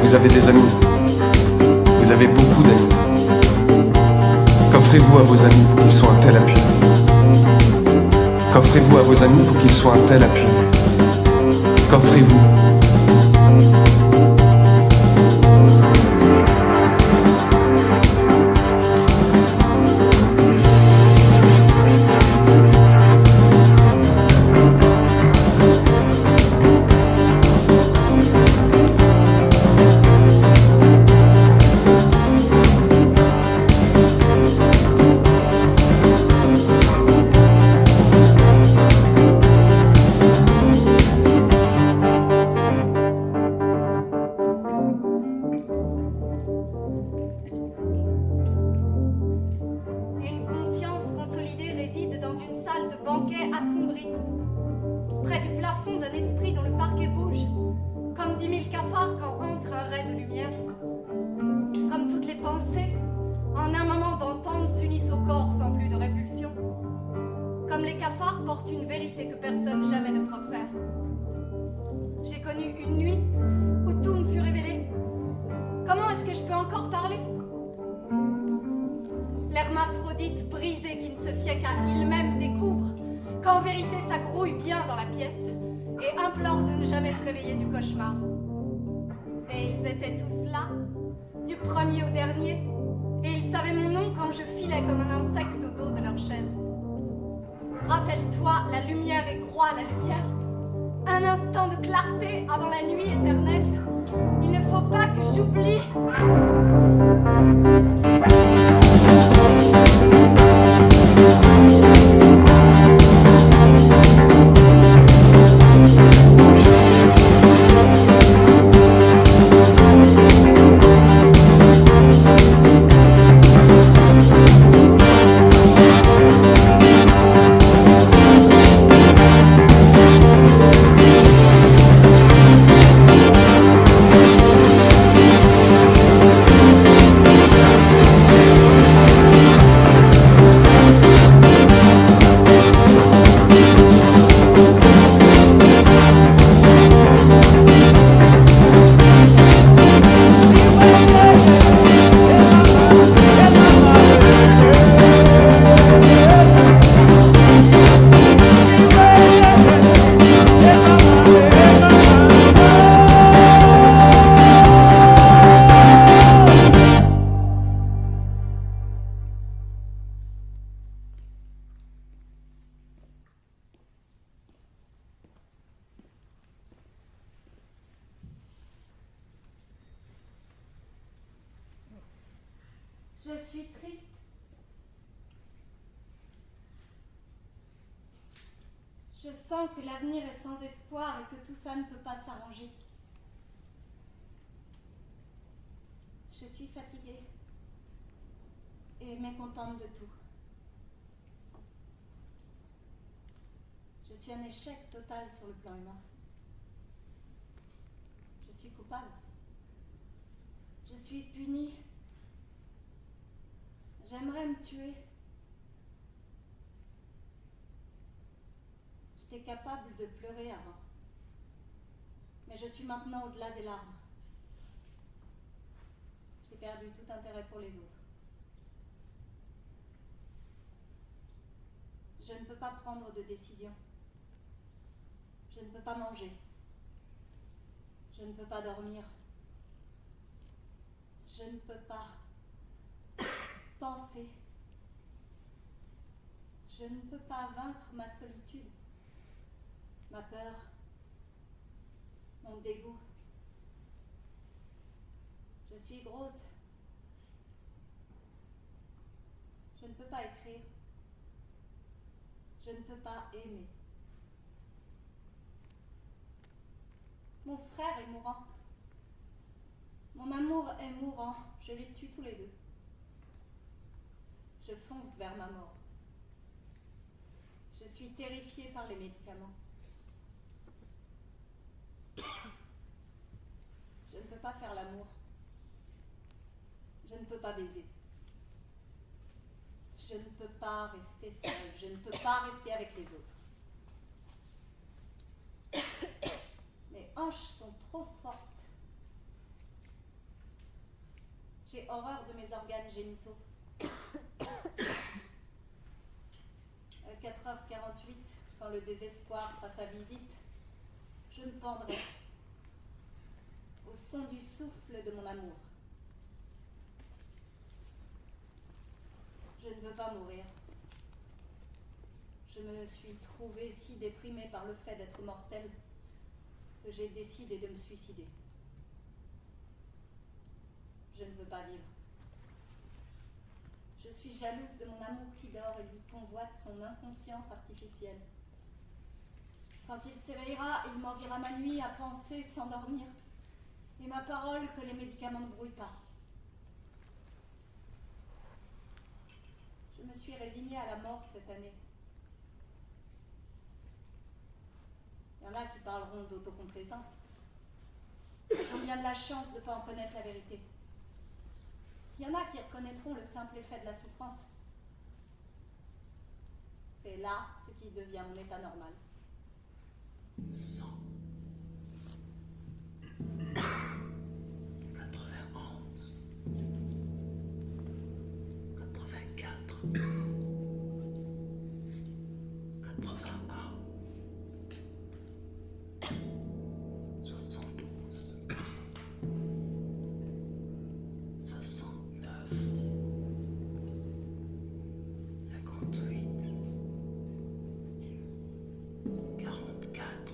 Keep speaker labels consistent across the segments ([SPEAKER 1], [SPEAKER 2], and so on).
[SPEAKER 1] Vous avez des amis. Vous avez beaucoup d'amis. Qu'offrez-vous à vos amis pour qu'ils soient un tel appui? Qu'offrez-vous à vos amis pour qu'ils soient un tel appui? Qu'offrez-vous?
[SPEAKER 2] J'ai connu une nuit où tout me fut révélé. Comment est-ce que je peux encore parler? L'hermaphrodite brisé qui ne se fiait qu'à il-même découvre qu'en vérité ça grouille bien dans la pièce et implore de ne jamais se réveiller du cauchemar. Et ils étaient tous là, du premier au dernier, et ils savaient mon nom quand je filais comme un insecte au dos de leur chaise. Rappelle-toi, la lumière et crois la lumière. Un instant de clarté avant la nuit éternelle. Il ne faut pas que j'oublie. Je suis triste. Je sens que l'avenir est sans espoir et que tout ça ne peut pas s'arranger. Je suis fatiguée et mécontente de tout. Je suis un échec total sur le plan humain. Je suis coupable. Je suis punie. J'aimerais me tuer. J'étais capable de pleurer avant. Mais je suis maintenant au-delà des larmes. J'ai perdu tout intérêt pour les autres. Je ne peux pas prendre de décision. Je ne peux pas manger. Je ne peux pas dormir. Je ne peux pas penser. Je ne peux pas vaincre ma solitude, ma peur, mon dégoût. Je suis grosse. Je ne peux pas écrire. Je ne peux pas aimer. Mon frère est mourant. Mon amour est mourant. Je les tue tous les deux. Je fonce vers ma mort. Je suis terrifiée par les médicaments. Je ne peux pas faire l'amour. Je ne peux pas baiser. Je ne peux pas rester seule. Je ne peux pas rester avec les autres. Mes hanches sont trop fortes. mes organes génitaux. À 4h48, quand le désespoir fera sa visite, je me pendrai au son du souffle de mon amour. Je ne veux pas mourir. Je me suis trouvée si déprimée par le fait d'être mortelle que j'ai décidé de me suicider. Je ne veux pas vivre. Je suis jalouse de mon amour qui dort et lui convoite son inconscience artificielle. Quand il s'éveillera, il m'enviera ma nuit à penser sans dormir, et ma parole que les médicaments ne brouillent pas. Je me suis résignée à la mort cette année. Il y en a qui parleront d'autocomplaisance. Ils ont bien de la chance de ne pas en connaître la vérité. Il y en a qui reconnaîtront le simple effet de la souffrance. C'est là ce qui devient mon état normal.
[SPEAKER 3] 100. 91. 84. 81. 72. 69. 58. 44.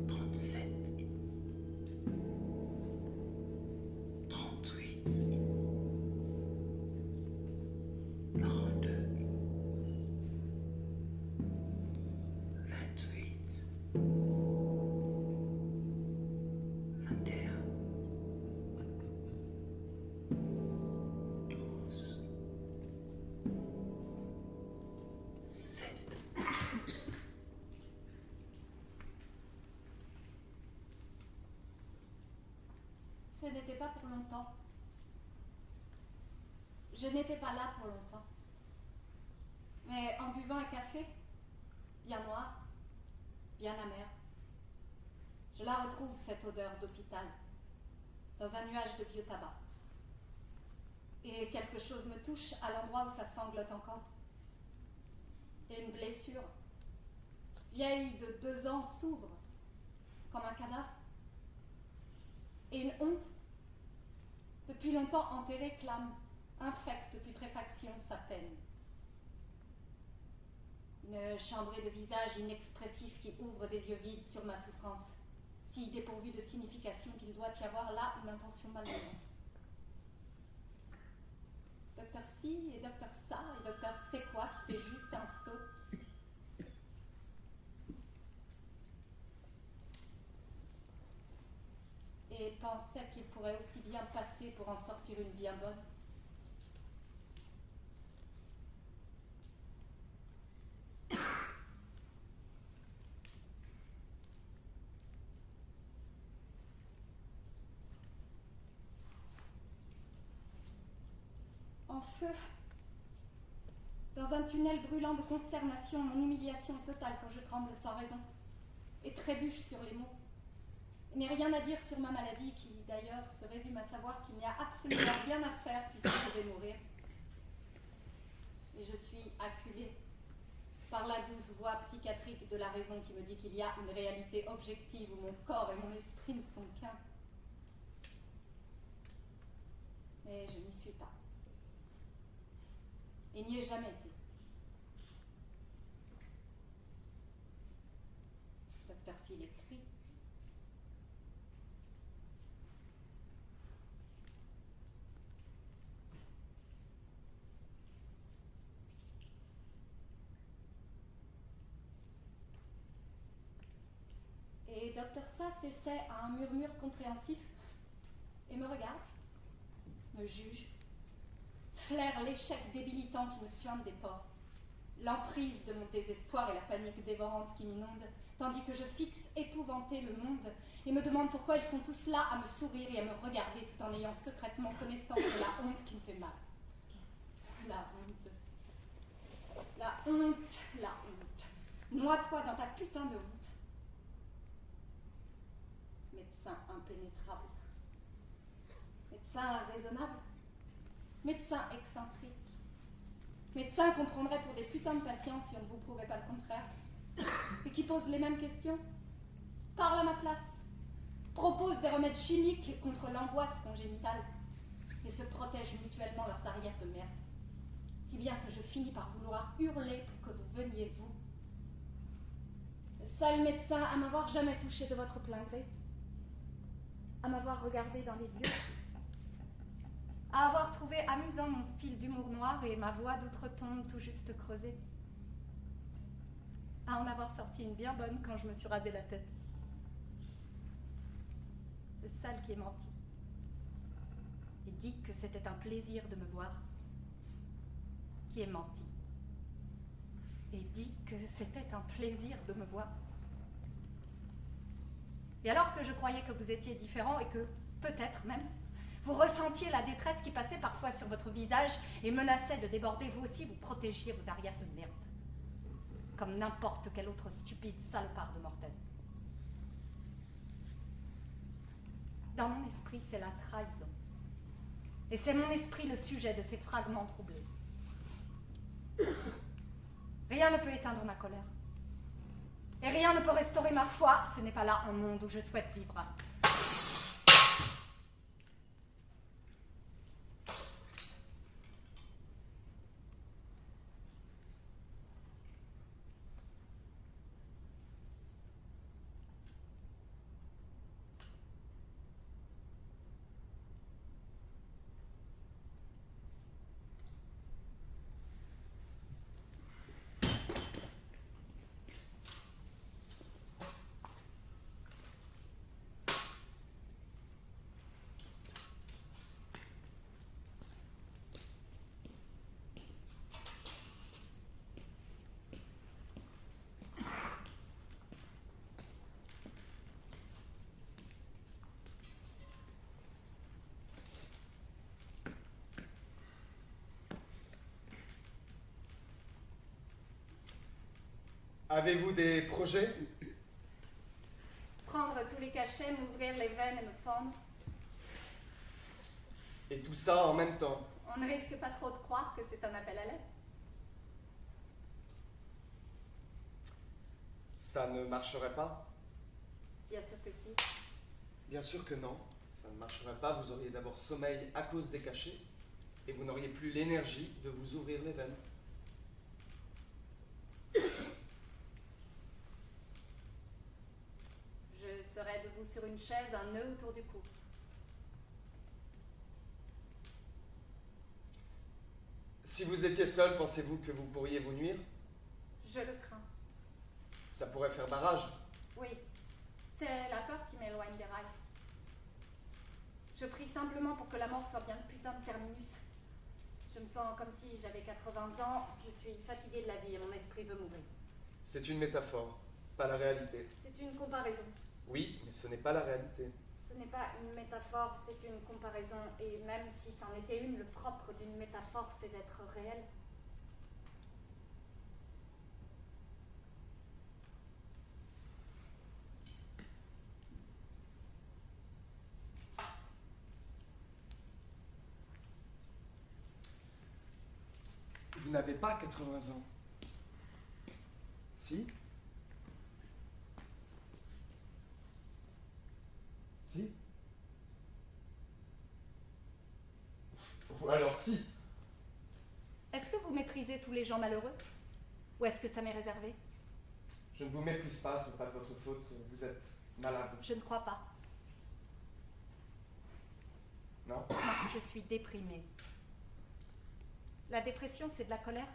[SPEAKER 3] 37. 38. 42. 28. 21. 12. 7.
[SPEAKER 2] Ce n'était pas pour longtemps. Je n'étais pas là pour longtemps. Mais en buvant un café, bien noir, bien amer, je la retrouve, cette odeur d'hôpital, dans un nuage de vieux tabac. Et quelque chose me touche à l'endroit où ça sanglote encore. Et une blessure, vieille de 2 ans, s'ouvre, comme un cadavre. Et une honte, depuis longtemps enterrée, clame, infecte putréfaction sa peine. Une chambrée de visage inexpressif qui ouvre des yeux vides sur ma souffrance, si dépourvue de signification qu'il doit y avoir là une intention malveillante. Docteur ci et docteur ça et docteur c'est quoi qui fait juste un saut. Et pensait qu'il pourrait aussi bien passer pour en sortir une bien bonne. En feu, dans un tunnel brûlant de consternation, mon humiliation totale quand je tremble sans raison et trébuche sur les mots. Il n'y a rien à dire sur ma maladie qui, d'ailleurs, se résume à savoir qu'il n'y a absolument rien à faire puisque je vais mourir. Et je suis acculée par la douce voix psychiatrique de la raison qui me dit qu'il y a une réalité objective où mon corps et mon esprit ne sont qu'un. Mais je n'y suis pas. Et n'y ai jamais été. Docteur Seal écrit. Et docteur Ça s'essaie à un murmure compréhensif et me regarde, me juge, flaire l'échec débilitant qui me suinte des pores, l'emprise de mon désespoir et la panique dévorante qui m'inonde, tandis que je fixe épouvanté le monde et me demande pourquoi ils sont tous là à me sourire et à me regarder tout en ayant secrètement connaissance de la honte qui me fait mal. La honte. La honte, la honte. Noie-toi dans ta putain de honte. Médecin impénétrable. Médecin raisonnable, médecin excentrique, médecin qu'on prendrait pour des putains de patients si on ne vous prouvait pas le contraire, et qui pose les mêmes questions, parle à ma place, propose des remèdes chimiques contre l'angoisse congénitale, et se protègent mutuellement leurs arrières de merde, si bien que je finis par vouloir hurler pour que vous veniez, vous. Le seul médecin à m'avoir jamais touché de votre plein gré, à m'avoir regardé dans les yeux, à avoir trouvé amusant mon style d'humour noir et ma voix d'outre-tombe tout juste creusée, à en avoir sorti une bien bonne quand je me suis rasé la tête. Le seul qui ait menti et dit que c'était un plaisir de me voir, qui ait menti et dit que c'était un plaisir de me voir. Et alors que je croyais que vous étiez différents et que, peut-être même, vous ressentiez la détresse qui passait parfois sur votre visage et menaçait de déborder, vous aussi vous protégiez vos arrières de merde, comme n'importe quel autre stupide salopard de mortel. Dans mon esprit, c'est la trahison. Et c'est mon esprit le sujet de ces fragments troublés. Rien ne peut éteindre ma colère. Et rien ne peut restaurer ma foi. Ce n'est pas là un monde où je souhaite vivre.
[SPEAKER 1] Avez-vous des projets?
[SPEAKER 2] Prendre tous les cachets, m'ouvrir les veines et me pendre.
[SPEAKER 1] Et tout ça en même temps?
[SPEAKER 2] On ne risque pas trop de croire que c'est un appel à l'aide.
[SPEAKER 1] Ça ne marcherait pas?
[SPEAKER 2] Bien sûr que si.
[SPEAKER 1] Bien sûr que non. Ça ne marcherait pas. Vous auriez d'abord sommeil à cause des cachets et vous n'auriez plus l'énergie de vous ouvrir les veines.
[SPEAKER 2] Je serais debout sur une chaise, un nœud autour du cou.
[SPEAKER 1] Si vous étiez seul, pensez-vous que vous pourriez vous nuire?
[SPEAKER 2] Je le crains.
[SPEAKER 1] Ça pourrait faire barrage.
[SPEAKER 2] Oui, c'est la peur qui m'éloigne des rails. Je prie simplement pour que la mort soit bien le putain de terminus. Je me sens comme si j'avais 80 ans, je suis fatiguée de la vie et mon esprit veut mourir.
[SPEAKER 1] C'est une métaphore, pas la réalité.
[SPEAKER 2] C'est une comparaison.
[SPEAKER 1] Oui, mais ce n'est pas la réalité.
[SPEAKER 2] Ce n'est pas une métaphore, c'est une comparaison. Et même si c'en était une, le propre d'une métaphore, c'est d'être réel.
[SPEAKER 1] Vous n'avez pas 80 ans. Si? Si? Ou alors si?
[SPEAKER 2] Est-ce que vous méprisez tous les gens malheureux? Ou est-ce que ça m'est réservé?
[SPEAKER 1] Je ne vous méprise pas, ce n'est pas de votre faute. Vous êtes malade.
[SPEAKER 2] Je ne crois pas.
[SPEAKER 1] Non?
[SPEAKER 2] Non, je suis déprimée. La dépression, c'est de la colère.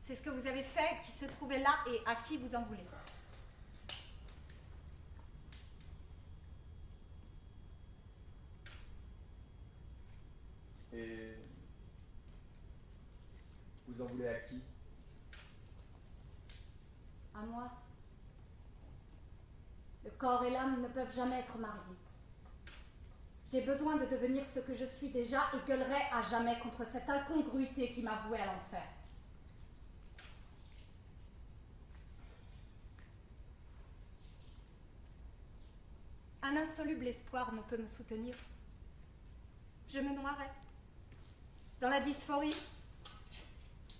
[SPEAKER 2] C'est ce que vous avez fait, qui se trouvait là et à qui vous en voulez.
[SPEAKER 1] Et vous en voulez à qui?
[SPEAKER 2] À moi. Le corps et l'âme ne peuvent jamais être mariés. J'ai besoin de devenir ce que je suis déjà et gueulerai à jamais contre cette incongruité qui m'a vouée à l'enfer. Un insoluble espoir ne peut me soutenir. je me noierais. Dans la dysphorie,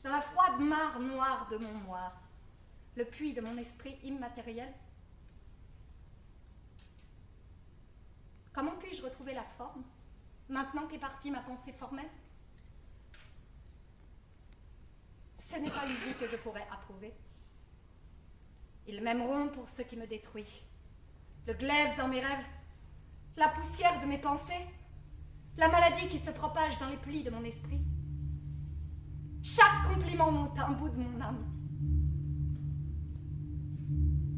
[SPEAKER 2] dans la froide mare noire de mon moi, le puits de mon esprit immatériel. Comment puis-je retrouver la forme, maintenant qu'est partie ma pensée formelle? Ce n'est pas une vie que je pourrais approuver. Ils m'aimeront pour ce qui me détruit. Le glaive dans mes rêves, la poussière de mes pensées, la maladie qui se propage dans les plis de mon esprit. Chaque compliment monte un bout de mon âme.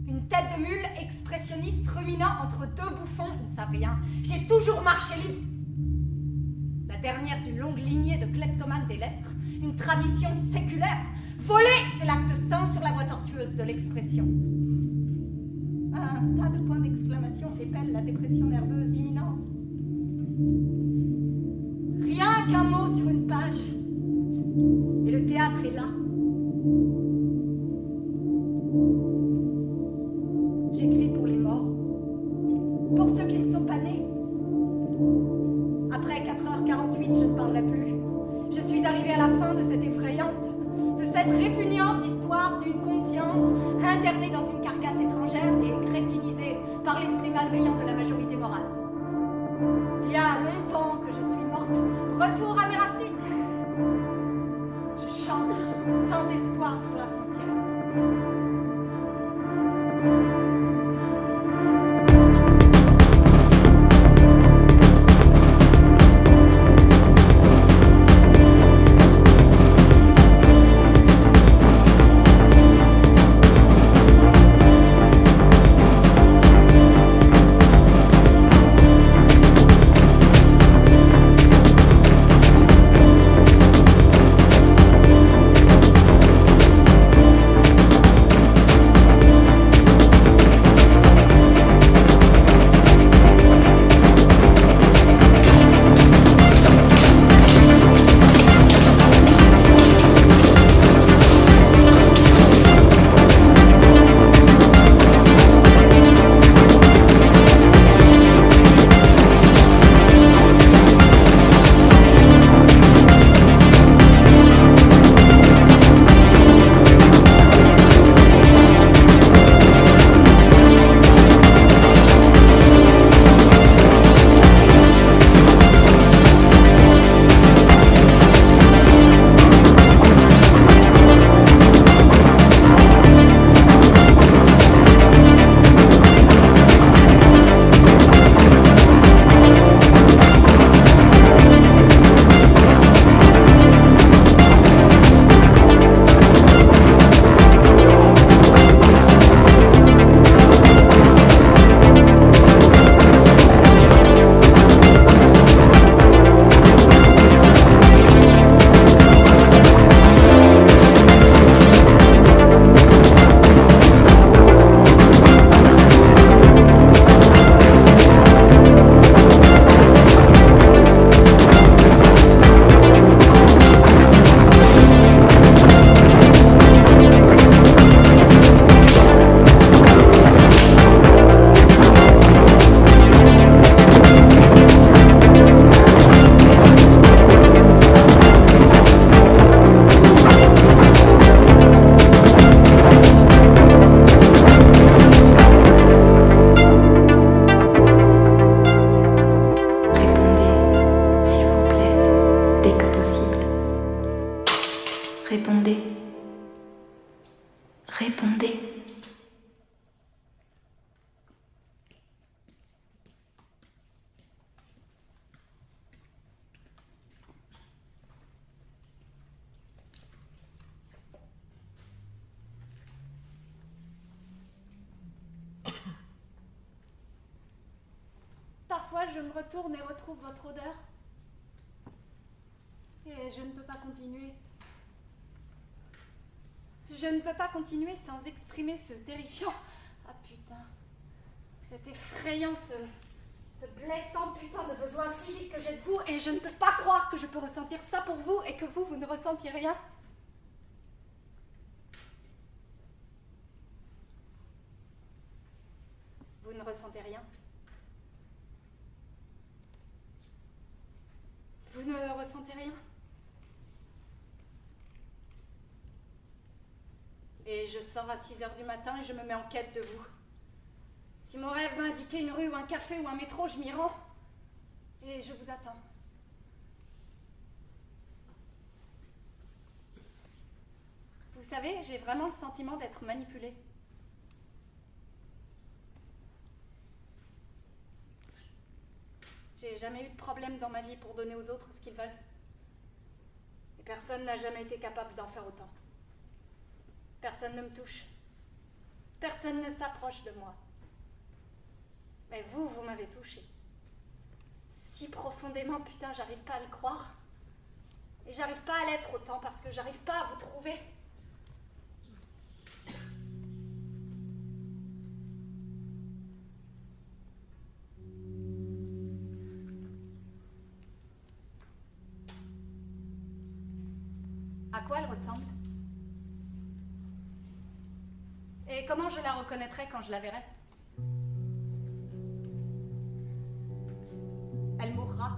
[SPEAKER 2] Une tête de mule expressionniste ruminant entre deux bouffons, ils ne savent rien. J'ai toujours marché libre. La dernière d'une longue lignée de kleptomanes des lettres, une tradition séculaire. Voler, c'est l'acte sain sur la voie tortueuse de l'expression. Un tas de points d'exclamation épellent la dépression nerveuse imminente. Rien qu'un mot sur une page, et le théâtre est là. J'écris pour les morts, pour ceux qui ne sont pas nés. Après 4h48, je ne parlerai plus. Je suis arrivée à la fin de cette effrayante, de cette répugnante histoire d'une conscience internée dans une carcasse étrangère et crétinisée par l'esprit malveillant de la majorité morale. Il y a longtemps que je suis morte. Retour à mes racines. Je chante sans espoir sur la frontière.
[SPEAKER 4] Répondez.
[SPEAKER 2] Parfois, je me retourne et retrouve votre odeur. Et je ne peux pas continuer. Je ne peux pas continuer sans exprimer ce terrifiant... Ah putain. Cet effrayant, ce blessant putain de besoin physique que j'ai de vous. Et je ne peux pas croire que je peux ressentir ça pour vous et que vous ne ressentiez rien. Vous ne ressentez rien. fait rien. Et je sors à 6h du matin et je me mets en quête de vous. Si mon rêve m'a indiqué une rue ou un café ou un métro, je m'y rends. Et je vous attends. Vous savez, j'ai vraiment le sentiment d'être manipulée. J'ai jamais eu de problème dans ma vie pour donner aux autres ce qu'ils veulent. Et personne n'a jamais été capable d'en faire autant. Personne ne me touche. Personne ne s'approche de moi. Mais vous m'avez touchée. Si profondément, putain, j'arrive pas à le croire. Et j'arrive pas à l'être autant parce que j'arrive pas à vous trouver. À quoi elle ressemble? Et comment je la reconnaîtrai quand je la verrai? Elle mourra.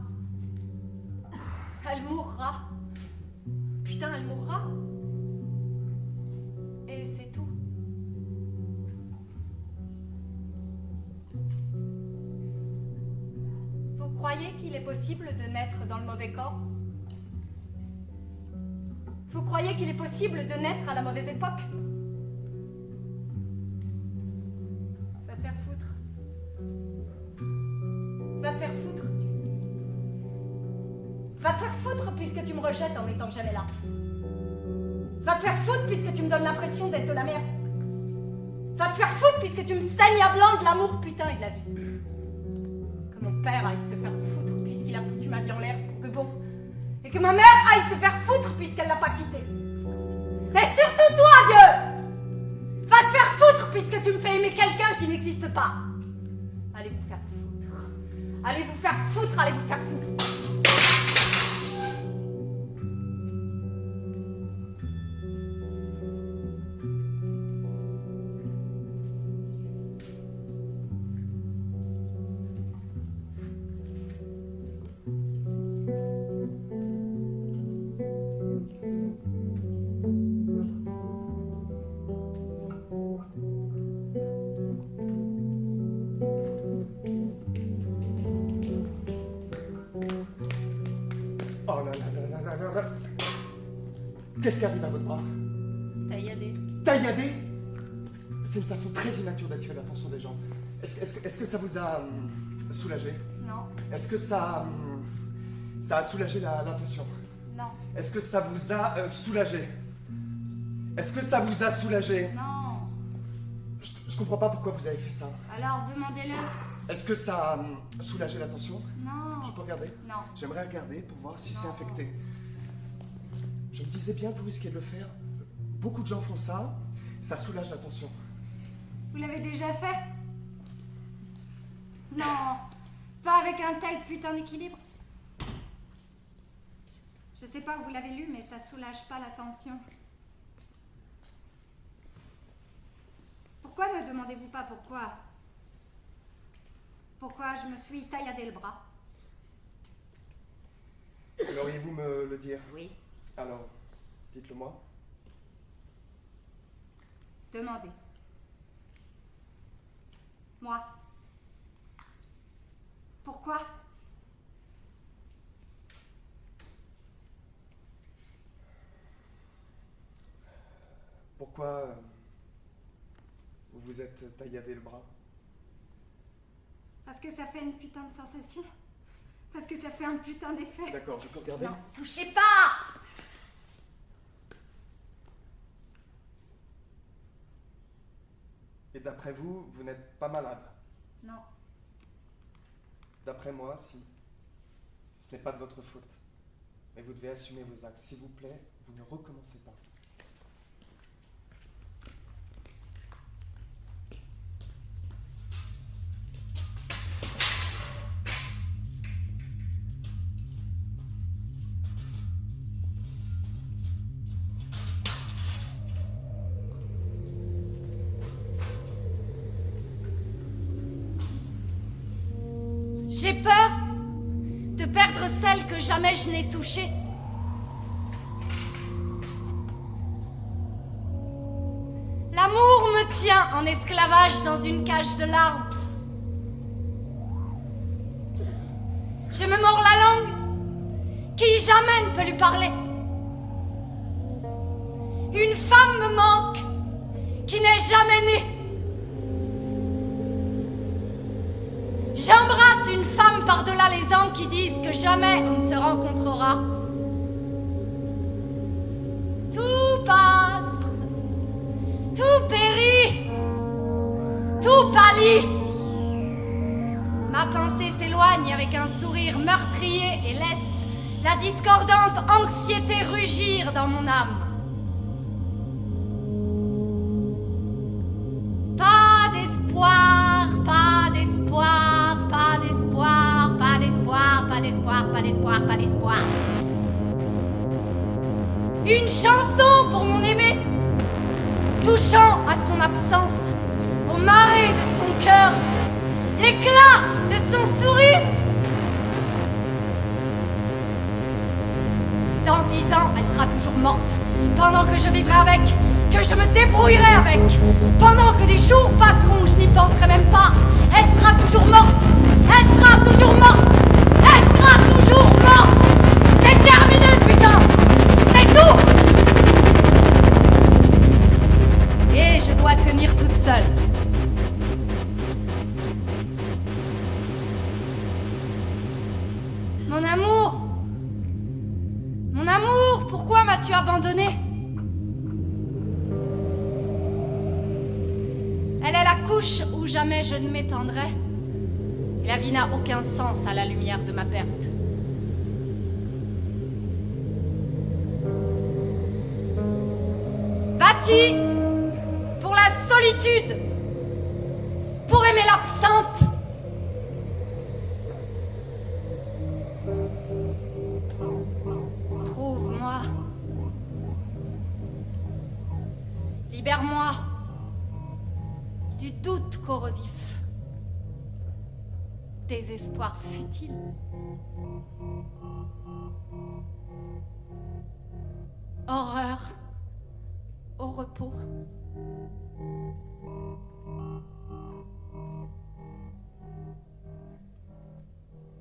[SPEAKER 2] Elle mourra. Putain, elle mourra. Et c'est tout. Vous croyez qu'il est possible de naître dans le mauvais corps? Vous croyez qu'il est possible de naître à la mauvaise époque? Va te faire foutre. Va te faire foutre. Va te faire foutre puisque tu me rejettes en n'étant jamais là. Va te faire foutre puisque tu me donnes l'impression d'être la merde. Va te faire foutre puisque tu me saignes à blanc de l'amour, putain, et de la vie. Que mon père aille se faire foutre puisqu'il a foutu ma vie en l'air pour que bon. Et que ma mère aille se faire foutre puisqu'elle l'a pas quitté. Mais surtout toi, Dieu! Va te faire foutre puisque tu me fais aimer quelqu'un qui n'existe pas. Allez vous faire foutre. Allez vous faire foutre, allez vous faire foutre.
[SPEAKER 1] Qu'est-ce qui arrive à votre bras?
[SPEAKER 2] Tailladé.
[SPEAKER 1] Tailladé? C'est une façon très immature d'attirer l'attention des gens. Est-ce que ça vous a soulagé?
[SPEAKER 2] Non.
[SPEAKER 1] Est-ce que ça a soulagé l'attention?
[SPEAKER 2] Non.
[SPEAKER 1] Est-ce que ça vous a soulagé? Est-ce que ça vous a soulagé?
[SPEAKER 2] Non.
[SPEAKER 1] Je comprends pas pourquoi vous avez fait ça.
[SPEAKER 2] Alors demandez-le.
[SPEAKER 1] Est-ce que ça a soulagé l'attention?
[SPEAKER 2] Non.
[SPEAKER 1] Je peux regarder?
[SPEAKER 2] Non.
[SPEAKER 1] J'aimerais regarder pour voir si c'est
[SPEAKER 2] Non.
[SPEAKER 1] infecté. Je me disais bien que vous risquez de le faire. Beaucoup de gens font ça. Ça soulage l'attention.
[SPEAKER 2] Vous l'avez déjà fait? Non. Pas avec un tel putain d'équilibre. Je sais pas où vous l'avez lu, mais ça soulage pas l'attention. Pourquoi ne demandez-vous pas pourquoi? Pourquoi je me suis tailladé le bras?
[SPEAKER 1] Aimeriez-vous me le dire?
[SPEAKER 2] Oui.
[SPEAKER 1] Alors, dites-le moi.
[SPEAKER 2] Demandez. Moi. Pourquoi?
[SPEAKER 1] Pourquoi vous vous êtes tailladé le bras?
[SPEAKER 2] Parce que ça fait une putain de sensation. Parce que ça fait un putain d'effet.
[SPEAKER 1] D'accord, je peux regarder?
[SPEAKER 2] Non, touchez pas!
[SPEAKER 1] Et d'après vous, vous n'êtes pas malade?
[SPEAKER 2] Non.
[SPEAKER 1] D'après moi, si. Ce n'est pas de votre faute. Mais vous devez assumer vos actes. S'il vous plaît, vous ne recommencez pas.
[SPEAKER 2] J'ai peur de perdre celle que jamais je n'ai touchée. me tient en esclavage dans une cage de larmes. Je me mords la langue. Qui jamais ne peut lui parler? Une femme me manque qui n'est jamais née. J'embrasse une femme par-delà les ans qui disent que jamais on ne se rencontrera. Tout passe, tout périt, tout pâlit. Ma pensée s'éloigne avec un sourire meurtrier et laisse la discordante anxiété rugir dans mon âme. Pas d'espoir, pas d'espoir, pas d'espoir, pas d'espoir, pas d'espoir, pas d'espoir, pas d'espoir. Une chanson pour mon aimé, touchant à son absence, au marais de son cœur, l'éclat de son sourire. Dans 10 ans, elle sera toujours morte, pendant que je vivrai avec, que je me débrouillerai avec. Pendant que des jours passeront, je n'y penserai même pas. Elle sera toujours morte, elle sera toujours morte, elle sera toujours morte. C'est terminé, putain, c'est tout. Et je dois tenir toute seule. Mon amour, pourquoi m'as-tu abandonné? Elle est la couche où jamais je ne m'étendrai. Et la vie n'a aucun sens à la lumière de ma perte. Bâtie pour la solitude, pour aimer l'absente. Trouve-moi. Libère-moi du doute corrosif, des espoirs futiles. Horreur au repos.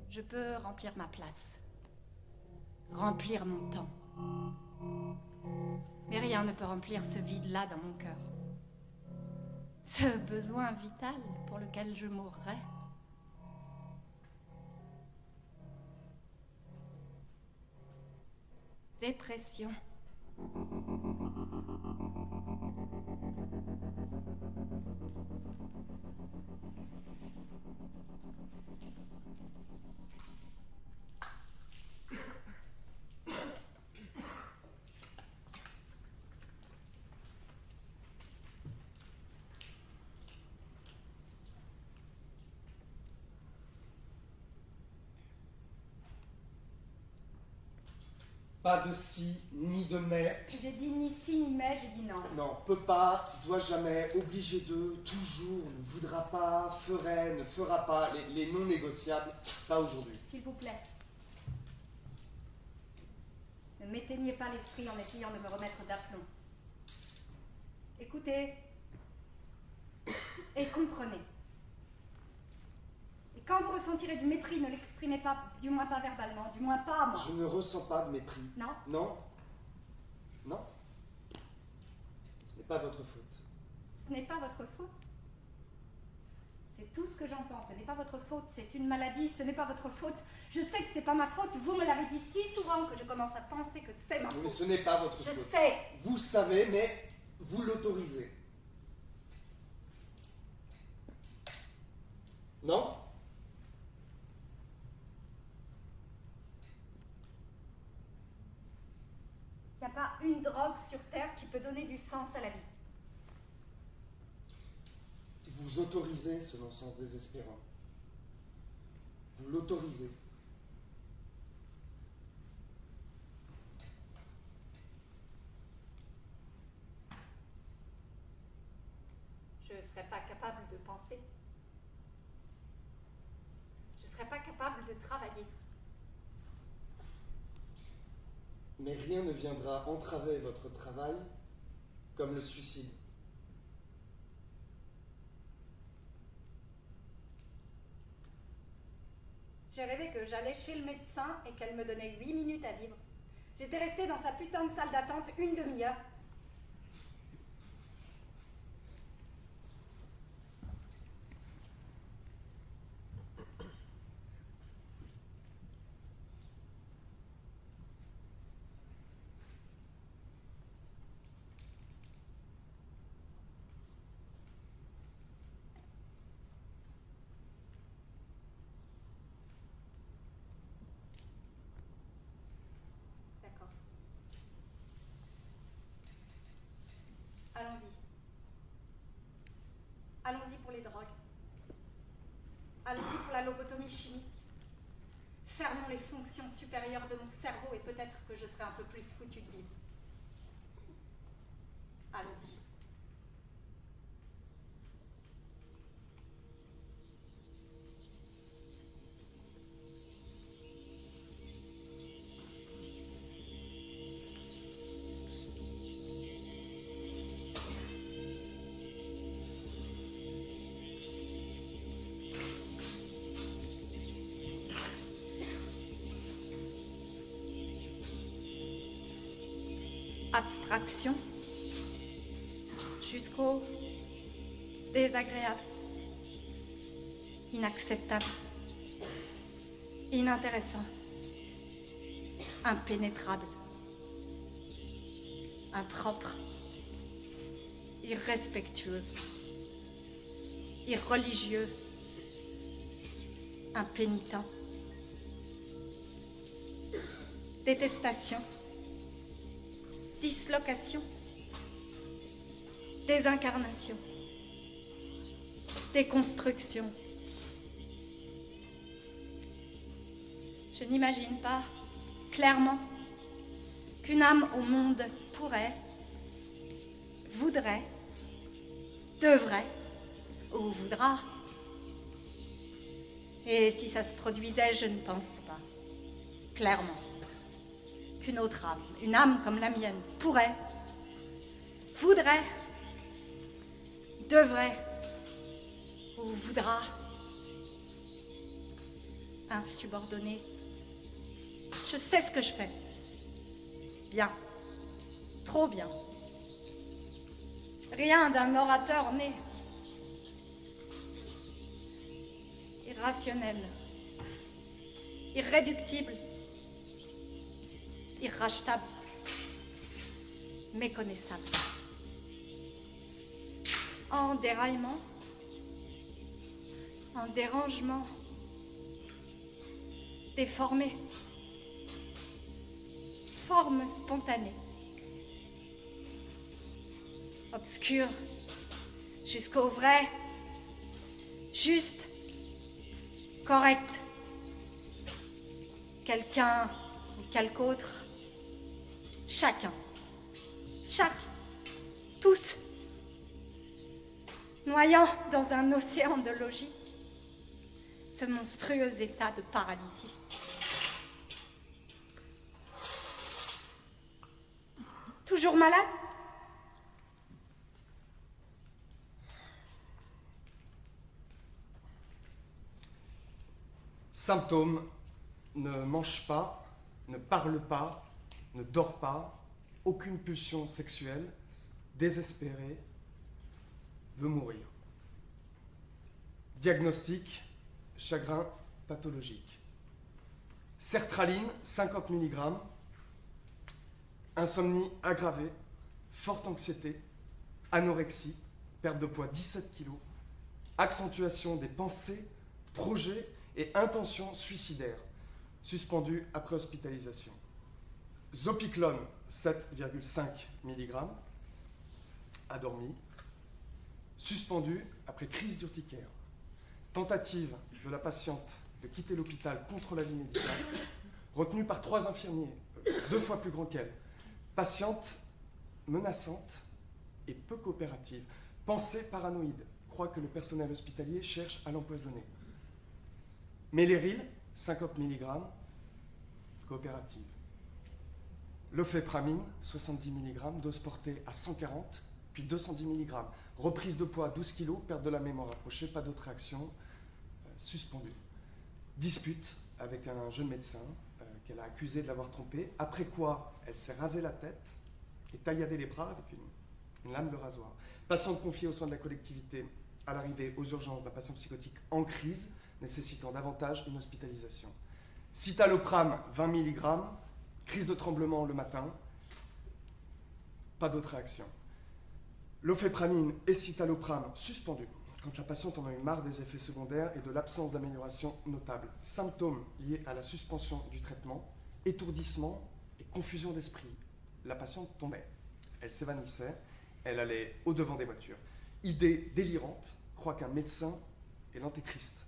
[SPEAKER 2] Je peux remplir ma place, remplir mon temps. Mais rien ne peut remplir ce vide-là dans mon cœur. Ce besoin vital pour lequel je mourrais. Dépression.
[SPEAKER 1] Pas de si, ni de mais.
[SPEAKER 2] J'ai dit ni si ni mais, j'ai dit non.
[SPEAKER 1] Non, peut pas, doit jamais, obligé de, toujours, ne voudra pas, ferait, ne fera pas, les non négociables, pas aujourd'hui.
[SPEAKER 2] S'il vous plaît. Ne m'éteignez pas l'esprit en essayant de me remettre d'aplomb. Écoutez et comprenez. Et quand vous ressentirez du mépris, ne l'exprimez pas, du moins pas verbalement, du moins pas à moi.
[SPEAKER 1] Je ne ressens pas de mépris.
[SPEAKER 2] Non?
[SPEAKER 1] Non. Non. Ce n'est pas votre faute.
[SPEAKER 2] Ce n'est pas votre faute. C'est tout ce que j'entends. Ce n'est pas votre faute. C'est une maladie. Ce n'est pas votre faute. Je sais que c'est pas ma faute. Vous me l'avez dit si souvent que je commence à penser que c'est ma faute.
[SPEAKER 1] Mais ce n'est pas votre faute.
[SPEAKER 2] Je sais.
[SPEAKER 1] Vous savez, mais vous l'autorisez. Non?
[SPEAKER 2] Il n'y a pas une drogue sur Terre qui peut donner du sens à la vie.
[SPEAKER 1] Vous autorisez ce non-sens désespérant. Vous l'autorisez.
[SPEAKER 2] Je ne serais pas capable de penser. Je ne serais pas capable de travailler.
[SPEAKER 1] Mais rien ne viendra entraver votre travail comme le suicide.
[SPEAKER 2] que j'allais chez le médecin et qu'elle me donnait 8 minutes à vivre. J'étais restée dans sa putain de salle d'attente une demi-heure. D'accord. Allons-y. Allons-y pour les drogues. Allons-y pour la lobotomie chimique. Fermons les fonctions supérieures de mon cerveau et peut-être que je serai un peu plus foutue de vivre. Allons-y. Abstraction jusqu'au désagréable, inacceptable, inintéressant, impénétrable, impropre, irrespectueux, irreligieux, impénitent, détestation, dislocation, désincarnation, déconstruction. Je n'imagine pas clairement qu'une âme au monde pourrait, voudrait, devrait ou voudra. Et si ça se produisait, je ne pense pas, clairement, qu'une autre âme, une âme comme la mienne, pourrait, voudrait, devrait ou voudra, insubordonnée. Je sais ce que je fais. Bien, trop bien. Rien d'un orateur né. Irrationnel, irréductible, irrachetable, méconnaissable. En déraillement, en dérangement, déformé, forme spontanée, obscure, jusqu'au vrai, juste, correct, quelqu'un ou quelque autre, chacun, chaque, tous, noyant dans un océan de logique ce monstrueux état de paralysie. Toujours malade ?
[SPEAKER 1] Symptômes: ne mange pas, ne parle pas, ne dort pas, aucune pulsion sexuelle, désespéré, veut mourir. Diagnostic: chagrin pathologique. Sertraline, 50 mg. Insomnie aggravée, forte anxiété, anorexie, perte de poids 17 kg, accentuation des pensées, projets et intentions suicidaires, suspendu après hospitalisation. Zopiclone, 7,5 mg, adormi, suspendu après crise d'urticaire. Tentative de la patiente de quitter l'hôpital contre l'avis médical, retenue par 3 infirmiers, 2 fois plus grands qu'elle. Patiente menaçante et peu coopérative. Pensée paranoïde, croit que le personnel hospitalier cherche à l'empoisonner. Méléril, 50 mg, coopérative. Lofépramine, 70 mg, dose portée à 140, puis 210 mg. Reprise de poids 12 kg, perte de la mémoire approchée, pas d'autre réaction, suspendue. Dispute avec un jeune médecin qu'elle a accusé de l'avoir trompé, après quoi elle s'est rasé la tête et tailladé les bras avec une lame de rasoir. Patiente confiée aux soins de la collectivité à l'arrivée aux urgences d'un patient psychotique en crise, nécessitant davantage une hospitalisation. Citalopram 20 mg, crise de tremblement le matin, pas d'autre réaction. L'ofépramine et citalopram suspendus quand la patiente en a eu marre des effets secondaires et de l'absence d'amélioration notable. Symptômes liés à la suspension du traitement, étourdissement et confusion d'esprit. La patiente tombait, elle s'évanouissait, elle allait au-devant des voitures. Idée délirante, croit qu'un médecin est l'antéchrist.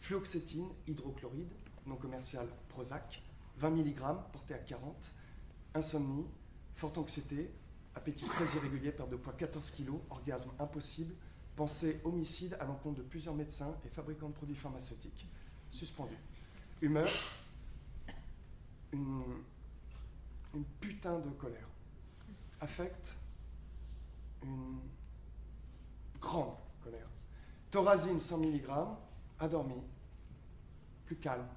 [SPEAKER 1] Fluoxétine, hydrochloride, non commercial Prozac, 20 mg porté à 40, insomnie, forte anxiété, appétit très irrégulier, perte de poids 14 kg, orgasme impossible, pensée homicide à l'encontre de plusieurs médecins et fabricants de produits pharmaceutiques. Suspendu. Humeur, une putain de colère. Affect, une grande colère. Thorazine 100 mg, endormi, plus calme.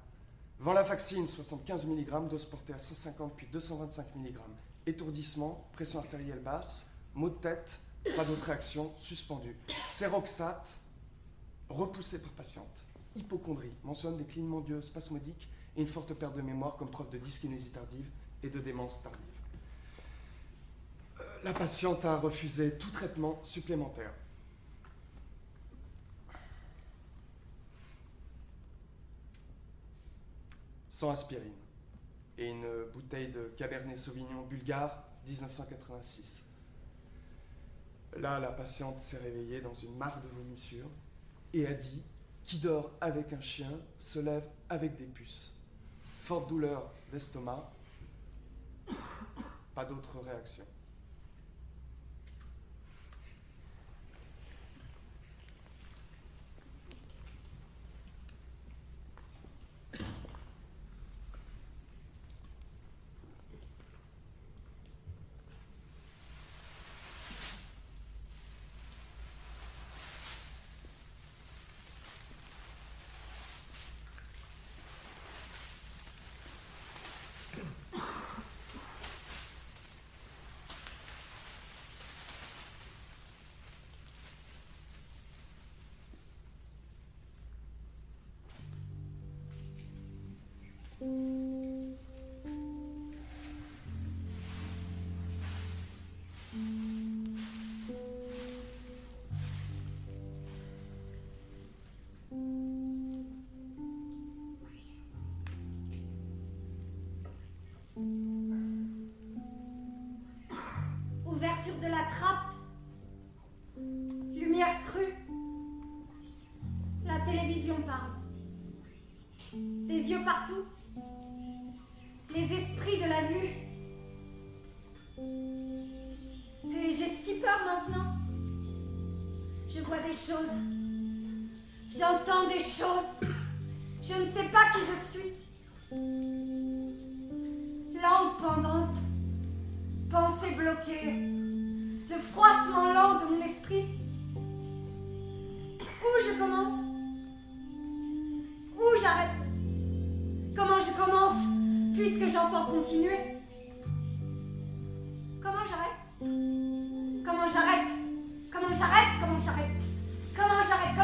[SPEAKER 1] Venlafaxine 75 mg, dose portée à 150 puis 225 mg. Étourdissement, pression artérielle basse, maux de tête, pas d'autre réaction, suspendu. Séroxate, repoussé par patiente. Hypocondrie, mentionne des clignements d'yeux spasmodiques et une forte perte de mémoire comme preuve de dyskinésie tardive et de démence tardive. La patiente a refusé tout traitement supplémentaire. Sans aspirine. Et une bouteille de Cabernet Sauvignon bulgare 1986. Là, la patiente s'est réveillée dans une mare de vomissures et a dit « Qui dort avec un chien se lève avec des puces ». Forte douleur d'estomac, pas d'autre réaction.
[SPEAKER 2] Ouverture de la trappe, lumière crue, la télévision parle, des yeux partout, les esprits de la vue. Et j'ai si peur maintenant. Je vois des choses, j'entends des choses, je ne sais pas qui je suis. Langue pendante, pensée bloquée, le froissement lent de mon esprit. Où je commence? Où j'arrête? Comment je commence, puisque j'entends continuer? Comment j'arrête? Comment j'arrête? Comment j'arrête? Comment j'arrête? Comment j'arrête?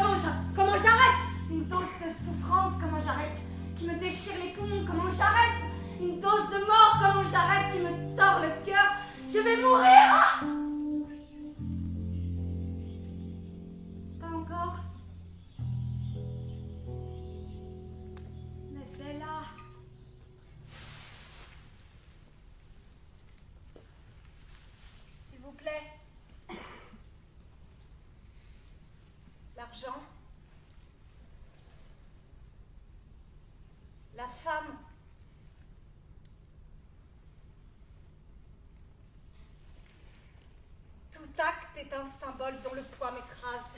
[SPEAKER 2] Comment j'arrête? Une dose de souffrance, comment j'arrête? Qui me déchire les poumons, comment j'arrête? Une dose de mort, comment j'arrête? Qui me tord le cœur. Je vais mourir! Pas encore. Mais c'est là. S'il vous plaît. L'argent. La femme. Tout acte est un symbole dont le poids m'écrase.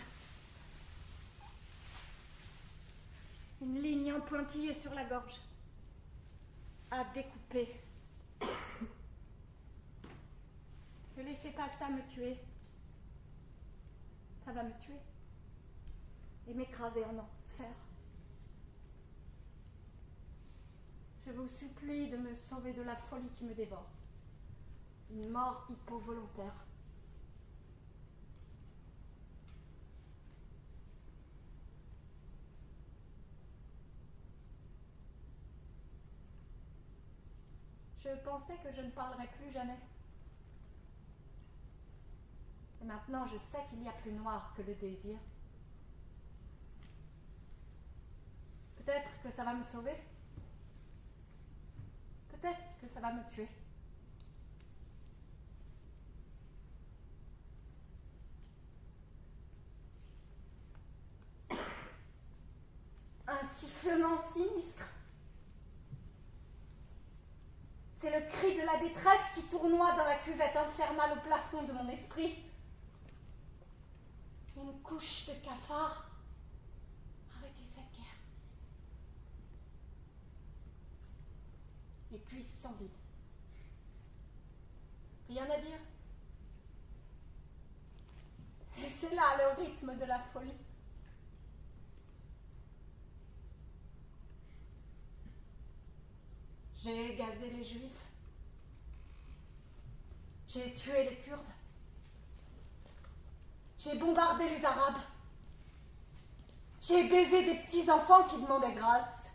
[SPEAKER 2] Une ligne en pointillé sur la gorge. À découper. Ne laissez pas ça me tuer. Ça va me tuer. Et m'écraser en enfer. Je vous supplie de me sauver de la folie qui me dévore. Une mort hypovolontaire. Je pensais que je ne parlerais plus jamais. Et maintenant, je sais qu'il y a plus noir que le désir. Peut-être que ça va me sauver. Peut-être que ça va me tuer. Un sifflement sinistre. C'est le cri de la détresse qui tournoie dans la cuvette infernale au plafond de mon esprit. Une couche de cafard. Arrêtez cette guerre. Les cuisses sont vides. Rien à dire. Et c'est là le rythme de la folie. J'ai gazé les Juifs. J'ai tué les Kurdes. J'ai bombardé les Arabes. J'ai baisé des petits enfants qui demandaient grâce.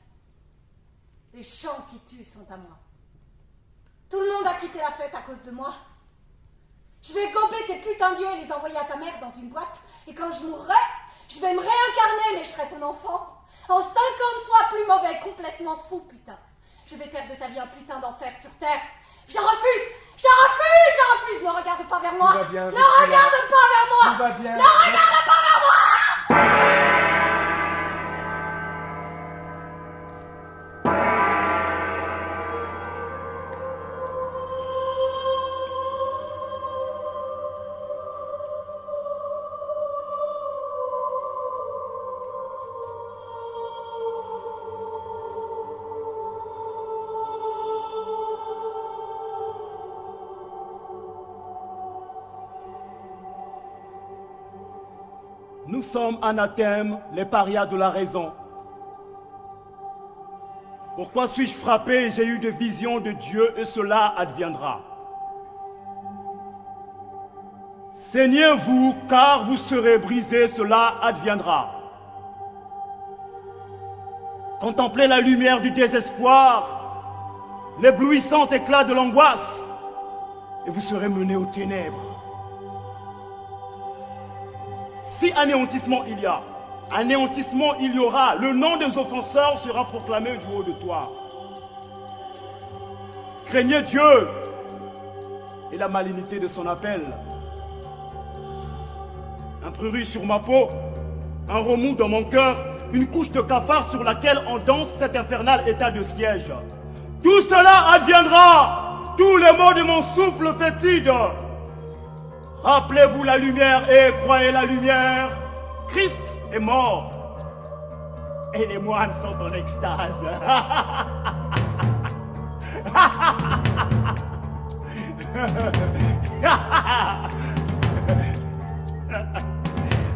[SPEAKER 2] Les chants qui tuent sont à moi. Tout le monde a quitté la fête à cause de moi. Je vais gober tes putains d'yeux et les envoyer à ta mère dans une boîte. Et quand je mourrai, je vais me réincarner, mais je serai ton enfant. En 50 fois plus mauvais, complètement fou, putain. Je vais faire de ta vie un putain d'enfer sur terre. Je refuse. Je refuse. Je refuse. Ne regarde pas vers moi.
[SPEAKER 1] Tout va bien,
[SPEAKER 2] ne regarde pas vers moi.
[SPEAKER 1] Tout va bien.
[SPEAKER 2] Ne regarde pas vers moi.
[SPEAKER 4] Nous sommes anathèmes, les parias de la raison. Pourquoi suis-je frappé? J'ai eu des visions de Dieu et cela adviendra. Saignez-vous, car vous serez brisés, cela adviendra. Contemplez la lumière du désespoir, l'éblouissant éclat de l'angoisse, et vous serez menés aux ténèbres. Si anéantissement il y a, anéantissement il y aura. Le nom des offenseurs sera proclamé du haut de toi. Craignez Dieu et la malignité de son appel. Un prurit sur ma peau, un remous dans mon cœur, une couche de cafard sur laquelle on danse cet infernal état de siège. Tout cela adviendra, tous les mots de mon souffle fétide. Rappelez-vous la lumière et croyez la lumière. Christ est mort. Et les moines sont en extase.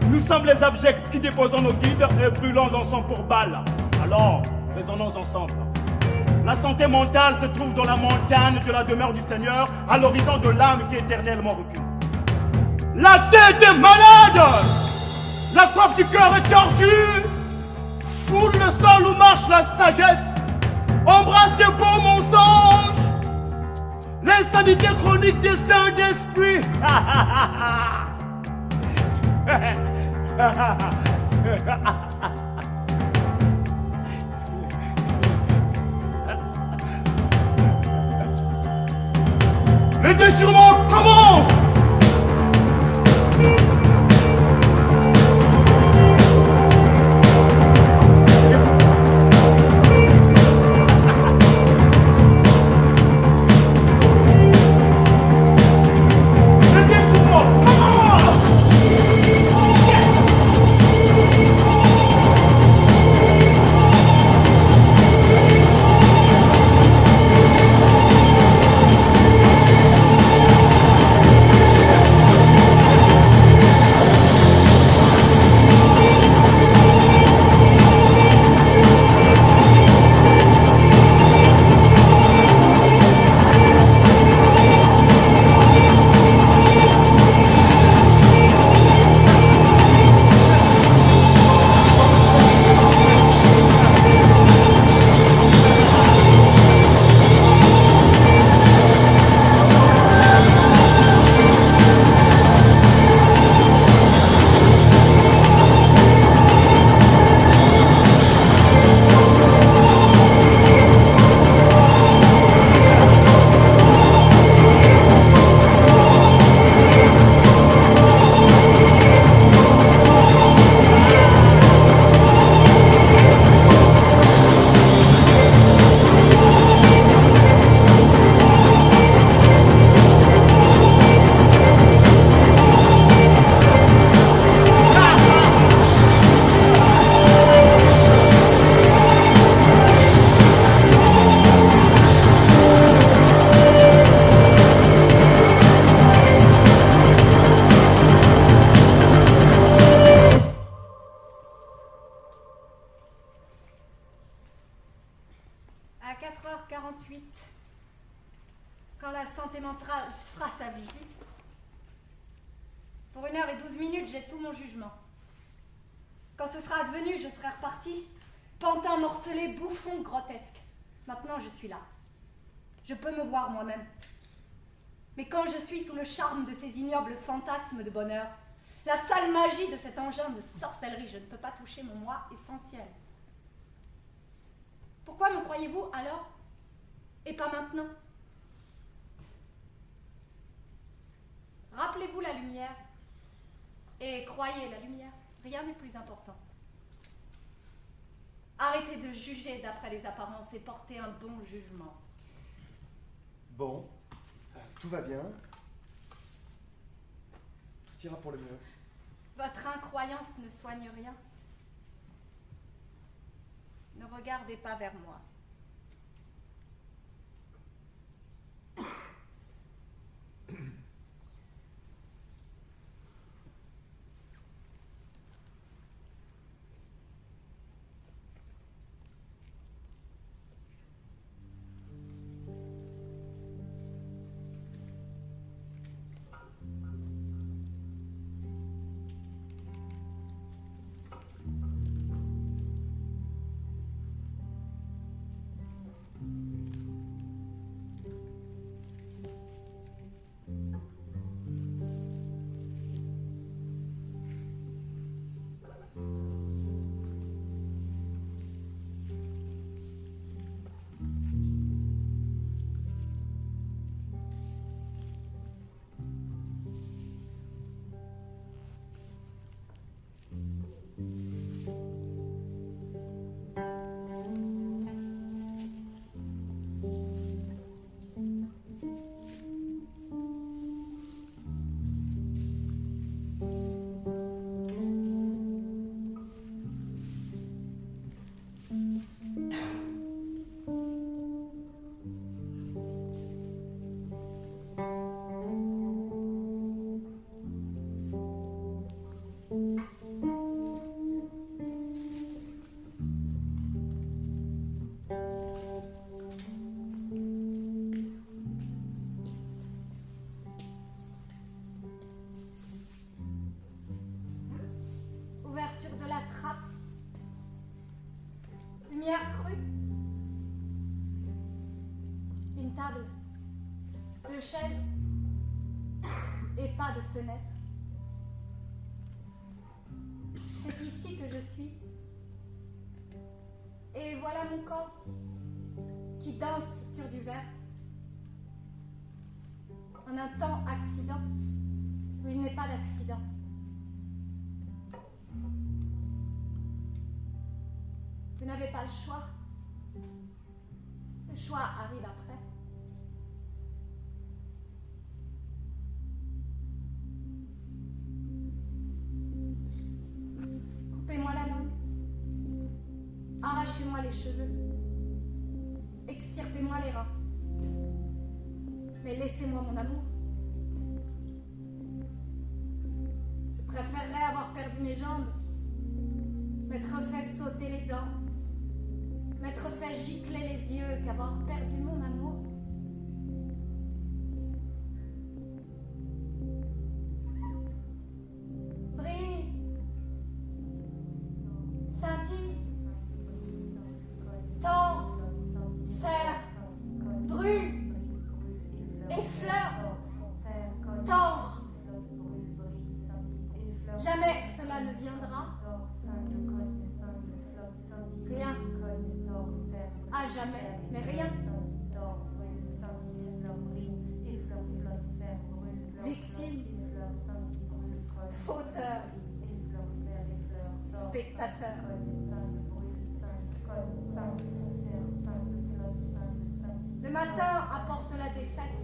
[SPEAKER 4] Nous sommes les abjects qui déposons nos guides et brûlons l'encens pour balles. Alors, raisonnons ensemble. La santé mentale se trouve dans la montagne de la demeure du Seigneur, à l'horizon de l'âme qui est éternellement recule. La tête est malade, la coiffe du cœur est tordue, foule le sol où marche la sagesse, embrasse des beaux mensonges, l'insanité chronique des saints d'esprit. Le déchirement commence.
[SPEAKER 2] santé mentale fera sa visite. Pour 1h12, j'ai tout mon jugement. Quand ce sera advenu, je serai reparti, pantin, morcelé, bouffon, grotesque. Maintenant, je suis là. Je peux me voir moi-même. Mais quand je suis sous le charme de ces ignobles fantasmes de bonheur, la sale magie de cet engin de sorcellerie, je ne peux pas toucher mon moi essentiel. Pourquoi me croyez-vous alors et pas maintenant? Rappelez-vous la lumière et croyez la lumière. Rien n'est plus important. Arrêtez de juger d'après les apparences et portez un bon jugement.
[SPEAKER 1] Bon, tout va bien. Tout ira pour le mieux.
[SPEAKER 2] Votre incroyance ne soigne rien. Ne regardez pas vers moi. De la trappe, lumière crue, une table, 2 chaises et pas de fenêtre. C'est ici que je suis. Et voilà mon corps qui danse sur du verre. En un temps accident où il n'est pas d'accident. Vous n'avez pas le choix. Le choix arrive après. Coupez-moi la langue. Arrachez-moi les cheveux. Extirpez-moi les reins. Mais laissez-moi mon amour. Je préférerais avoir perdu mes jambes, m'être fait sauter les dents, m'être fait gicler les yeux qu'avoir perdu mon amour. Brille, scintille, tord, serre, brûle, effleure, tord. Jamais cela ne viendra. Rien. À jamais, mais rien. Victime, fauteur, spectateur. Le matin apporte la défaite.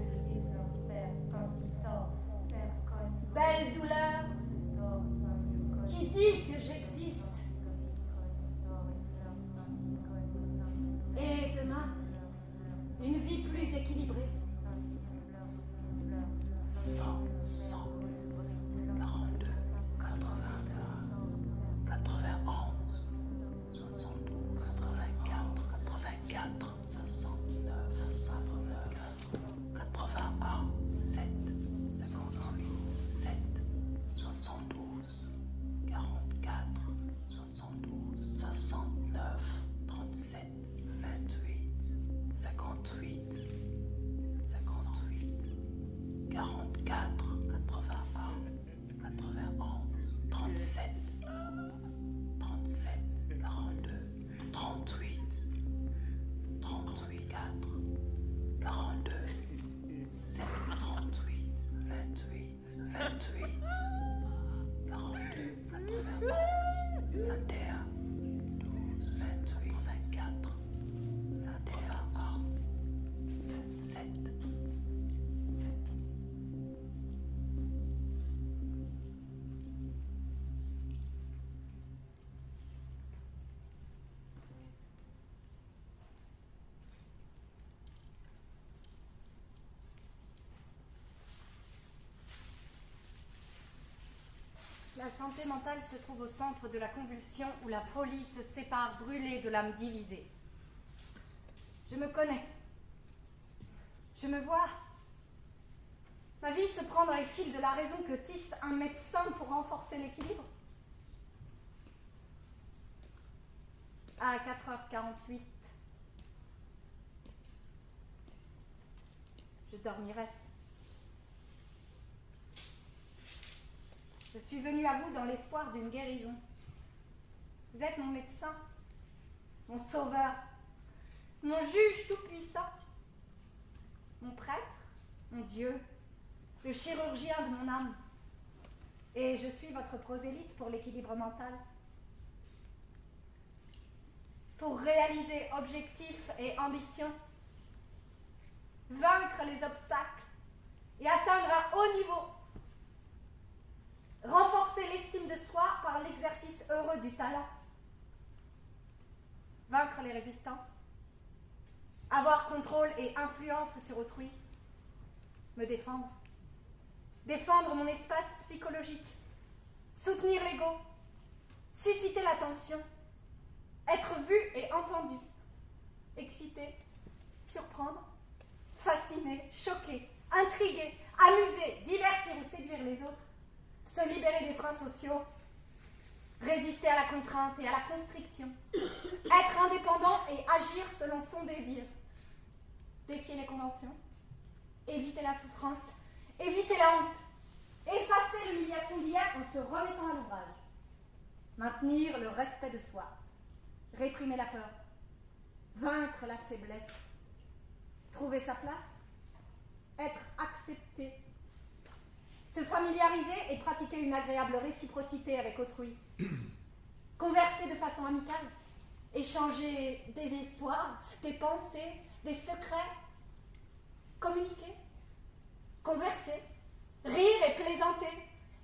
[SPEAKER 2] Belle douleur qui dit que j'existe. Et demain, une vie plus équilibrée.
[SPEAKER 3] 100, 42, 81, 91, 72, 84, 69, 69, 44, 81, 91, 37, 37, 42, 38, 38, 4, 42, 7, 38, 28, 28, 42, 91, 21, 12, 28, 24, 21, 7, 7.
[SPEAKER 2] La santé mentale se trouve au centre de la convulsion où la folie se sépare brûlée de l'âme divisée. Je me connais. Je me vois. Ma vie se prend dans les fils de la raison que tisse un médecin pour renforcer l'équilibre. À 4h48, je dormirai. Je suis venue à vous dans l'espoir d'une guérison. Vous êtes mon médecin, mon sauveur, mon juge tout-puissant, mon prêtre, mon Dieu, le chirurgien de mon âme. Et je suis votre prosélyte pour l'équilibre mental. Pour réaliser objectifs et ambitions, vaincre les obstacles et atteindre un haut niveau. Renforcer l'estime de soi par l'exercice heureux du talent. Vaincre les résistances. Avoir contrôle et influence sur autrui. Me défendre. Défendre mon espace psychologique. Soutenir l'ego. Susciter l'attention. Être vu et entendu. Exciter. Surprendre. Fasciner. Choquer. Intriguer. Amuser. Divertir ou séduire les autres. Se libérer des freins sociaux, résister à la contrainte et à la constriction, être indépendant et agir selon son désir, défier les conventions, éviter la souffrance, éviter la honte, effacer l'humiliation d'hier en se remettant à l'ouvrage, maintenir le respect de soi, réprimer la peur, vaincre la faiblesse, trouver sa place, être accepté, se familiariser et pratiquer une agréable réciprocité avec autrui. Converser de façon amicale. Échanger des histoires, des pensées, des secrets. Communiquer. Converser. Rire et plaisanter.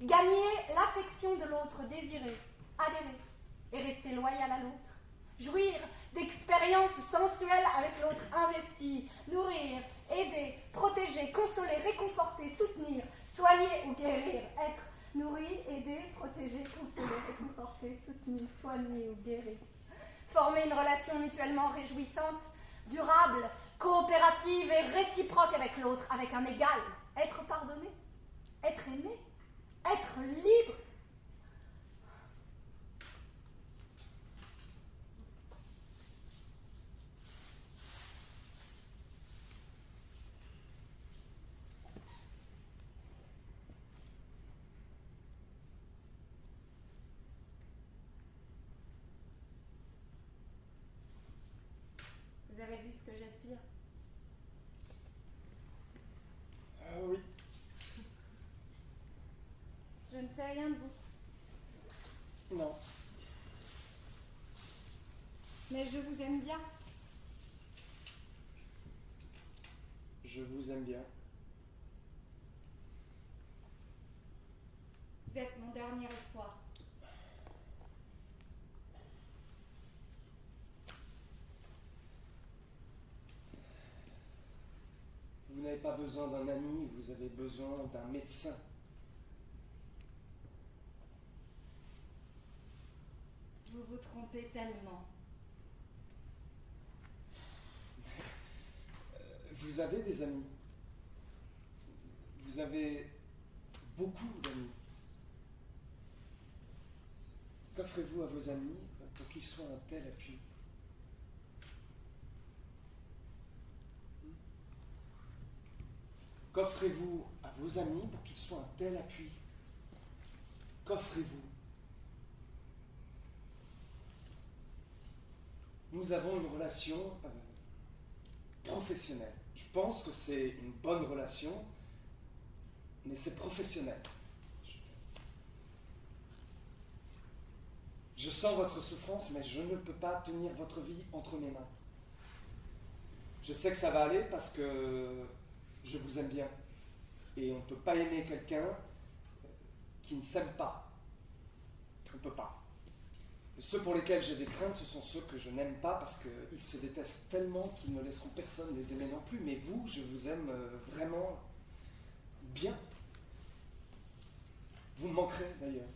[SPEAKER 2] Gagner l'affection de l'autre désiré. Adhérer. Et rester loyal à l'autre. Jouir d'expériences sensuelles avec l'autre investi. Nourrir, aider, protéger, consoler, réconforter, soutenir. Soigner ou guérir, être nourri, aider, protéger, consoler, réconforter, soutenir, soigner ou guérir. Former une relation mutuellement réjouissante, durable, coopérative et réciproque avec l'autre, avec un égal. Être pardonné, être aimé, être libre. Vous avez vu ce que j'ai de pire?
[SPEAKER 1] Oui.
[SPEAKER 2] Je ne sais rien de vous.
[SPEAKER 1] Non.
[SPEAKER 2] Mais je vous aime bien.
[SPEAKER 1] Je vous aime bien.
[SPEAKER 2] Vous êtes mon dernier espoir.
[SPEAKER 1] Vous n'avez pas besoin d'un ami, vous avez besoin d'un médecin.
[SPEAKER 2] Vous vous trompez tellement.
[SPEAKER 1] Vous avez des amis. Vous avez beaucoup d'amis. Qu'offrez-vous à vos amis pour qu'ils soient un tel appui? Qu'offrez-vous à vos amis pour qu'ils soient un tel appui? Qu'offrez-vous? Nous avons une relation professionnelle. Je pense que c'est une bonne relation, mais c'est professionnel. Je sens votre souffrance, mais je ne peux pas tenir votre vie entre mes mains. Je sais que ça va aller parce que je vous aime bien. Et on ne peut pas aimer quelqu'un qui ne s'aime pas. On ne peut pas. Et ceux pour lesquels j'ai des craintes, ce sont ceux que je n'aime pas parce qu'ils se détestent tellement qu'ils ne laisseront personne les aimer non plus. Mais vous, je vous aime vraiment bien. Vous me manquerez d'ailleurs.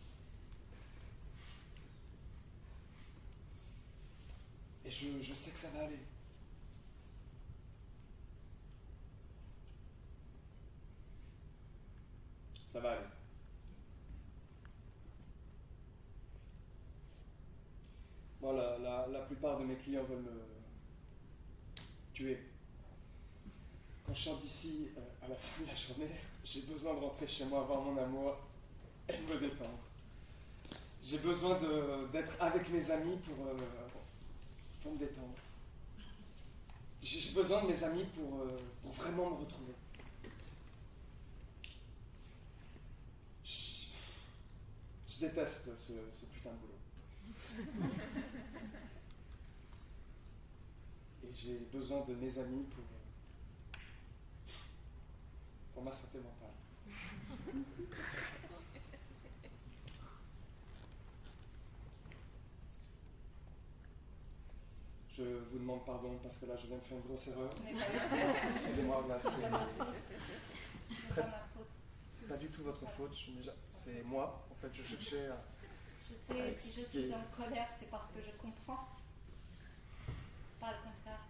[SPEAKER 1] Et je sais que ça va aller. Ça va aller. Bon, la plupart de mes clients veulent me tuer. Quand je chante ici, à la fin de la journée, j'ai besoin de rentrer chez moi, voir mon amour et me détendre. J'ai besoin d'être avec mes amis pour me détendre. J'ai besoin de mes amis pour vraiment me retrouver. Je déteste ce putain de boulot. Et j'ai besoin de mes amis pour ma santé mentale. Je vous demande pardon parce que là je viens de faire une grosse erreur. Excusez-moi, là c'est pas du tout votre faute, c'est moi. En fait, je cherchais à...
[SPEAKER 2] Je sais, si je suis en colère, c'est parce que je comprends. Pas le contraire.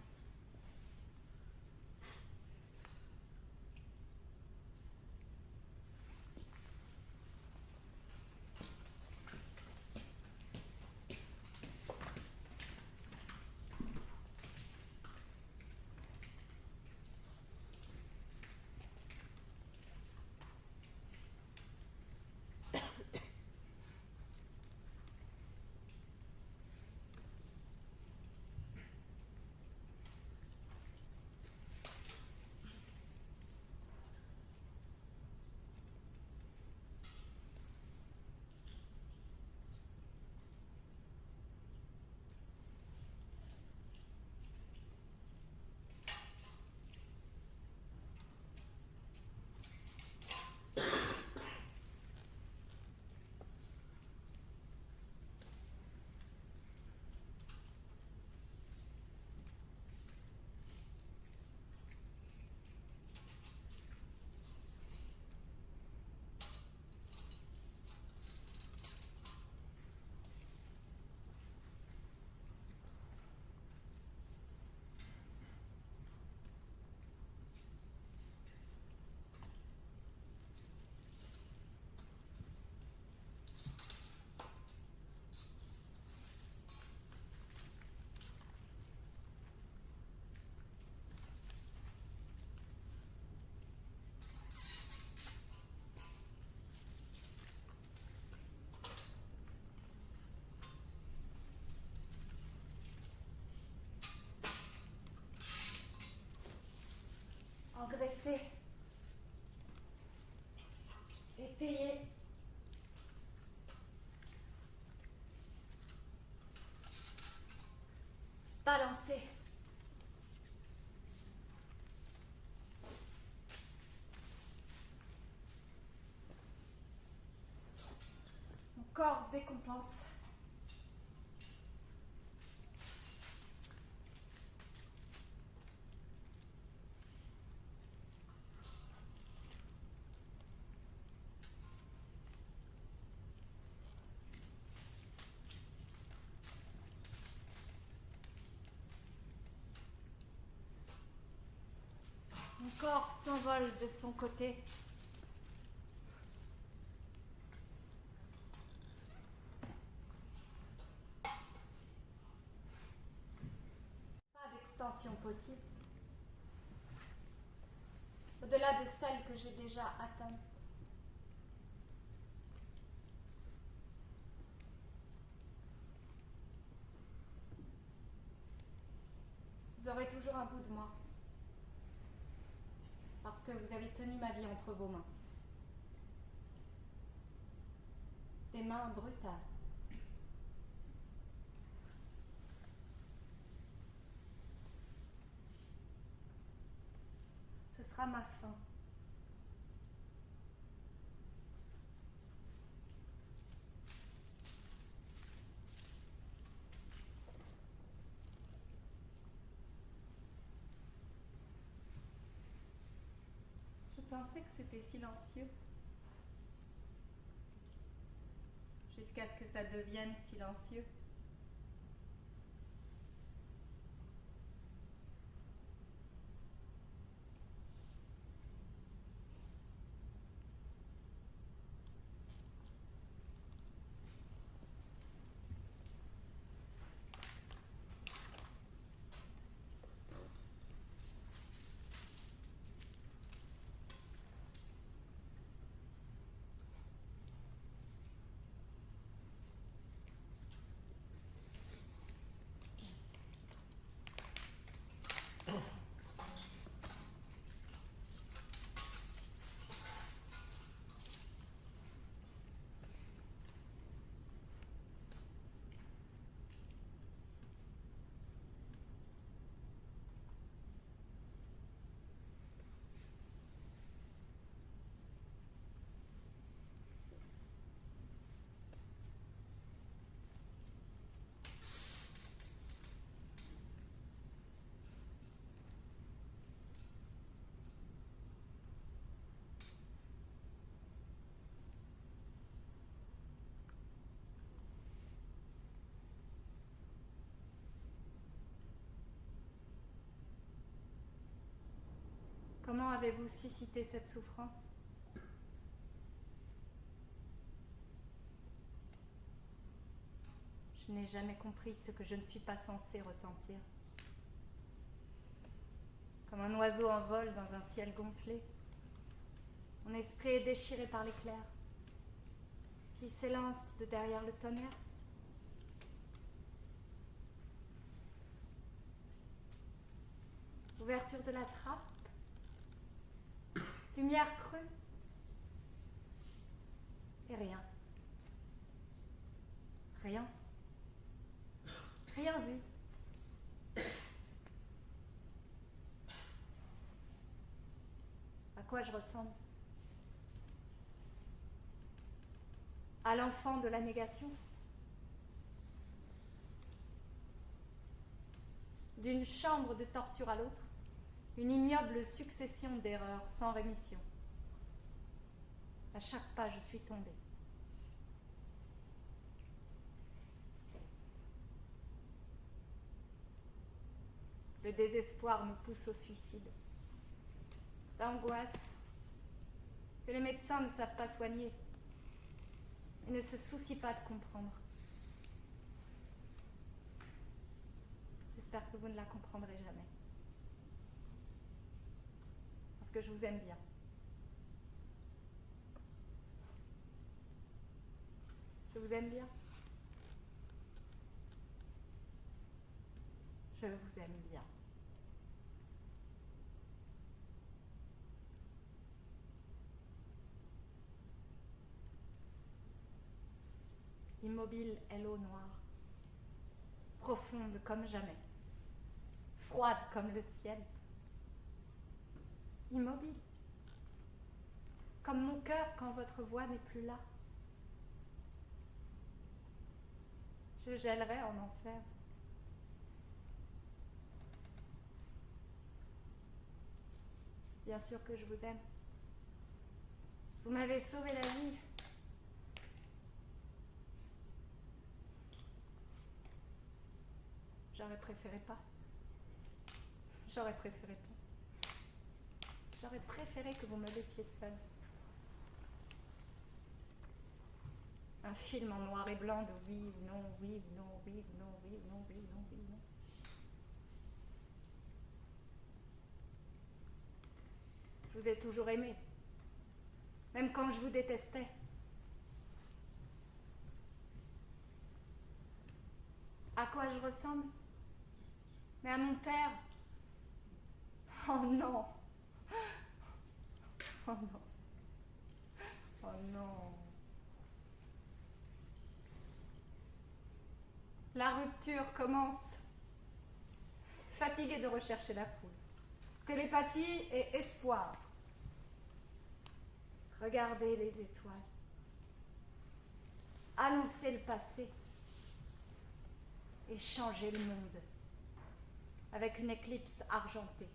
[SPEAKER 2] Engraissé, étayé, balancé, mon corps décompense. Mon corps s'envole de son côté. Pas d'extension possible. Au-delà au-delà de celles que j'ai déjà atteintes. Vous aurez toujours un bout de moi, parce que vous avez tenu ma vie entre vos mains. Des mains brutales. Ce sera ma fin. Je pensais que c'était silencieux. Jusqu'à ce que ça devienne silencieux. Comment avez-vous suscité cette souffrance? Je n'ai jamais compris ce que je ne suis pas censée ressentir. Comme un oiseau en vol dans un ciel gonflé, mon esprit est déchiré par l'éclair qui s'élance de derrière le tonnerre. Ouverture de la trappe, lumière crue, et rien. Rien. Rien vu. À quoi je ressemble? À l'enfant de la négation? D'une chambre de torture à l'autre, une ignoble succession d'erreurs sans rémission. À chaque pas, je suis tombée. Le désespoir me pousse au suicide. L'angoisse que les médecins ne savent pas soigner et ne se soucient pas de comprendre. J'espère que vous ne la comprendrez jamais. Parce que je vous aime bien. Je vous aime bien. Je vous aime bien. Immobile est l'eau noire, profonde comme jamais, froide comme le ciel. Immobile, comme mon cœur quand votre voix n'est plus là. Je gèlerai en enfer. Bien sûr que je vous aime. Vous m'avez sauvé la vie. J'aurais préféré pas. J'aurais préféré pas. J'aurais préféré que vous me laissiez seule. Un film en noir et blanc de oui ou non, oui ou non, oui ou non, oui ou non, oui ou non, oui ou non. Je vous ai toujours aimé, même quand je vous détestais. À quoi je ressemble? Mais à mon père. Oh non. Oh non. Oh non. La rupture commence. Fatigué de rechercher la foule. Télépathie et espoir. Regardez les étoiles. Annoncer le passé. Et changer le monde. Avec une éclipse argentée.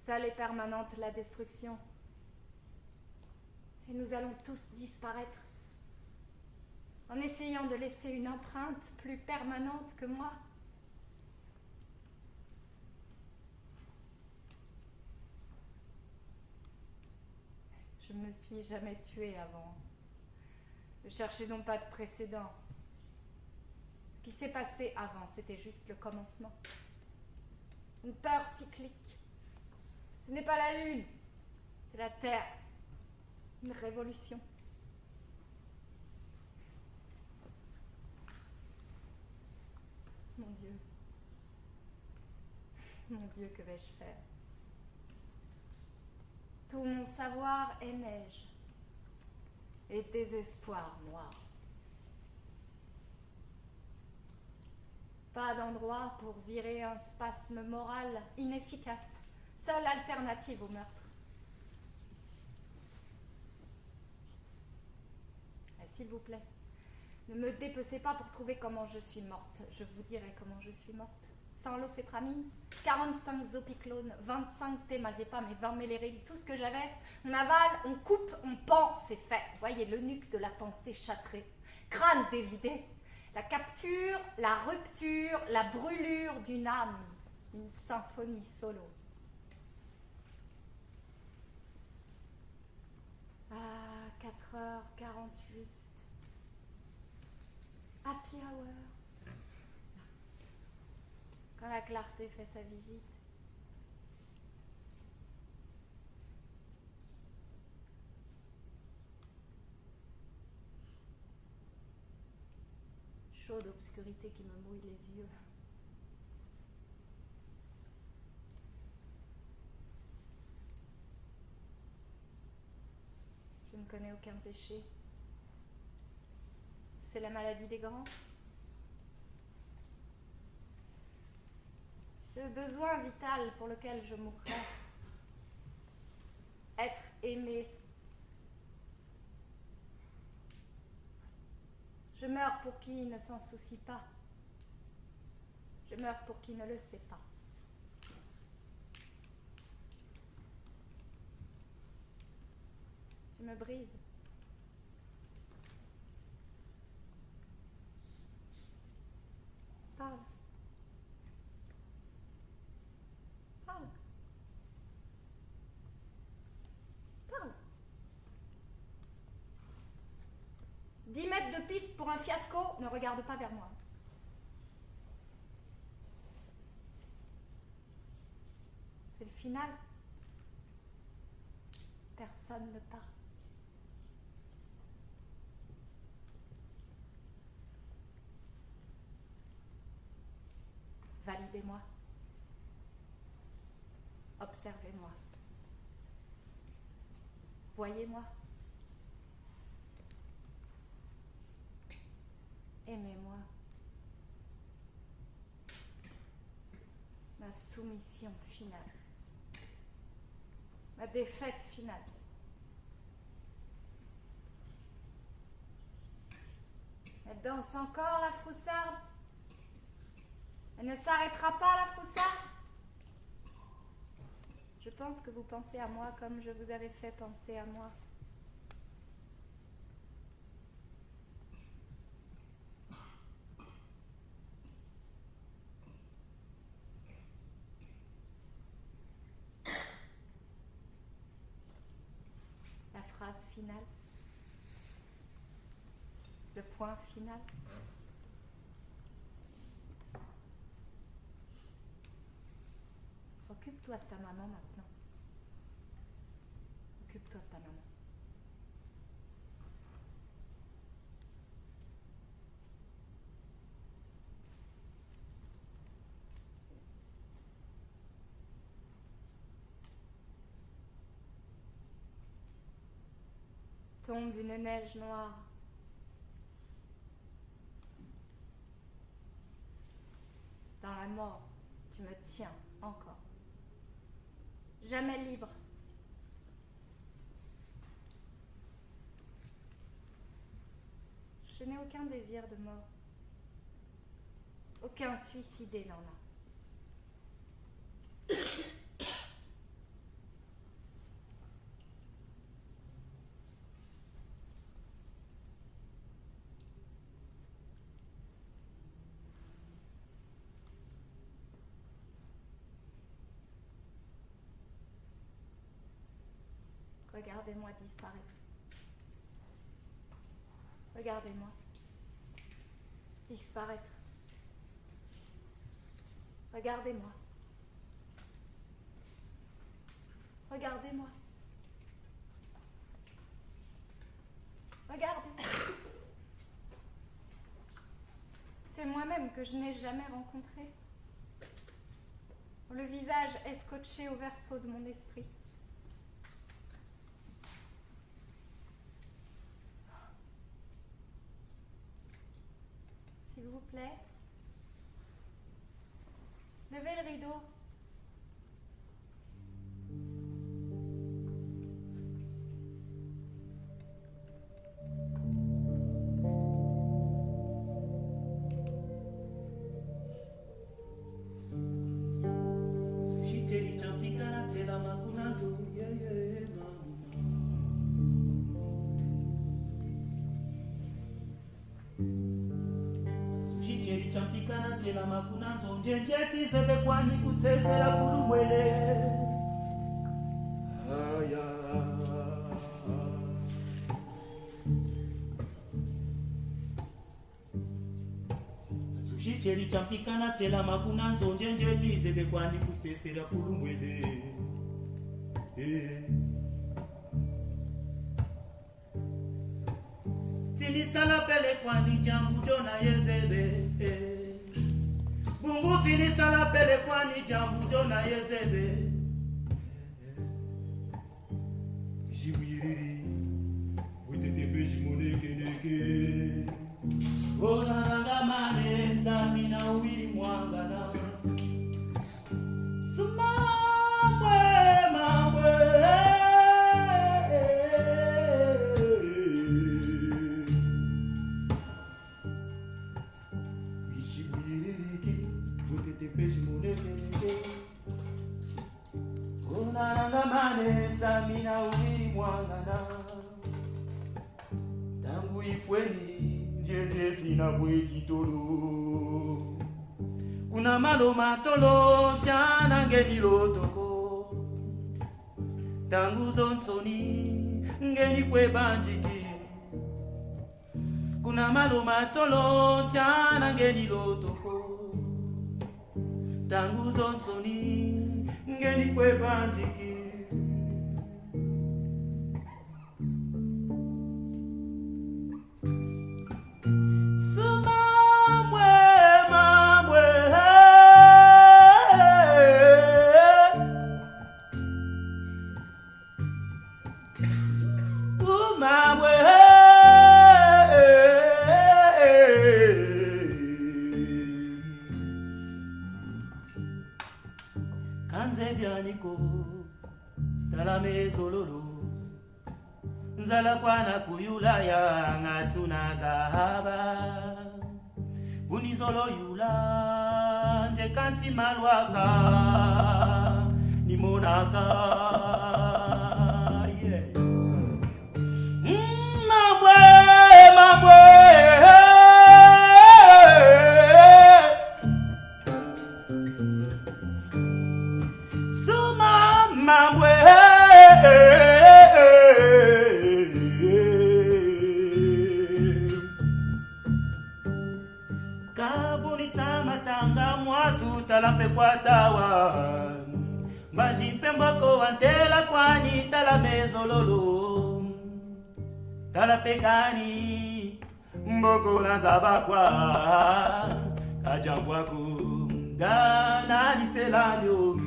[SPEAKER 2] Seule et permanente la destruction. Et nous allons tous disparaître. En essayant de laisser une empreinte plus permanente que moi. Je ne me suis jamais tuée avant. Ne cherchez donc pas de précédent. Ce qui s'est passé avant, c'était juste le commencement. Une peur cyclique. Ce n'est pas la Lune, c'est la Terre. Une révolution. Mon Dieu. Mon Dieu, que vais-je faire? Tout mon savoir est neige et désespoir noir. Pas d'endroit pour virer un spasme moral inefficace. Seule alternative au meurtre. Et s'il vous plaît, ne me dépecez pas pour trouver comment je suis morte. Je vous dirai comment je suis morte. Sans l'ofépramine, 45 zopiclones, 25 témazépam et 20 méléril, tout ce que j'avais. On avale, on coupe, on pend, c'est fait. Voyez le nuque de la pensée châtrée, crâne dévidé, la capture, la rupture, la brûlure d'une âme, une symphonie solo. Ah, 4h48. Happy hour. Quand la clarté fait sa visite. Chaude obscurité qui me mouille les yeux. Je ne connais aucun péché. C'est la maladie des grands. C'est le besoin vital pour lequel je mourrai. Être aimé. Je meurs pour qui ne s'en soucie pas. Je meurs pour qui ne le sait pas. Je me brise. Parle. Parle. Parle. 10 mètres de piste pour un fiasco, ne regarde pas vers moi. C'est le final. Personne ne parle. Validez-moi. Observez-moi. Voyez-moi. Aimez-moi. Ma soumission finale. Ma défaite finale. Elle danse encore, la froussarde. Elle ne s'arrêtera pas, la froussarde. Je pense que vous pensez à moi comme je vous avais fait penser à moi. La phrase finale. Le point final. Occupe-toi de ta maman maintenant. Occupe-toi de ta maman. Tombe une neige noire. Dans la mort, tu me tiens encore. Jamais libre. Je n'ai aucun désir de mort. Aucun suicidé n'en a. Regardez-moi disparaître. Regardez-moi disparaître. Regardez-moi. Regardez-moi. Regardez. C'est moi-même que je n'ai jamais rencontré. Le visage est scotché au verso de mon esprit. S'il vous plaît, levez le rideau.
[SPEAKER 5] Champikana tela makuna nzonje njeti sebe kwani kusesera fulumwele aya sushi champikana tela makuna nzonje njeti sebe kwani kusesera fulumwele Tinisala pele kwani jambu jona yezebe Bungu tinisala pele kwani jambu jona yezebe Jibuyiriri Witete jimoneke neke Onanga mane Samina uwiri mwangana Sumamwe mamwe Samina uwiri mwangana Tangu ifweni njende tina bweti tolo Kuna malo matolo jana ngeni lotoko Tangu zonsoni ngeni kwe banjiki Kuna malo matolo jana ngeni lotoko Tangu zonsoni ngeni kwe banjiki Nzala kwana kuyula ya ngatuna zahaba Unizolo yula nje kanti malwaka Nimonaka yeah. Mabwe Suma mabwe Talampe kwa tawa Majimpe mboko antela kwani tala mezololo tala pekani mboko na zabakwa kajangwaku dana litelanyo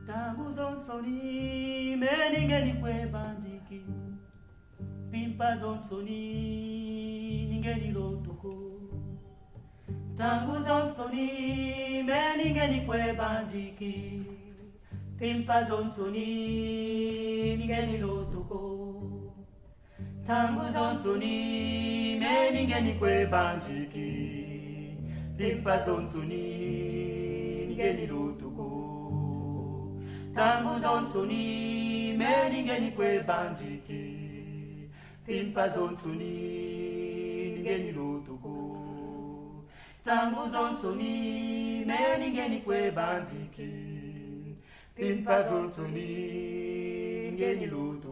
[SPEAKER 5] tangu zonsoni meningeni kwe bandiki pimpa zonsoni ningeni lotoko tangu zonsoni meningeni kwe bandiki pimpa zonsoni ningeni lotoko tangu zonsoni meningeni kwe bandiki pimpa zonsoni ningeni lotoko tangu zonsoni meningeni kwe bandiki pimpa zonsoni ningeni lotoko tangu zonsoni meningeni kwe bandiki pimpa zonsoni ningeni lotoko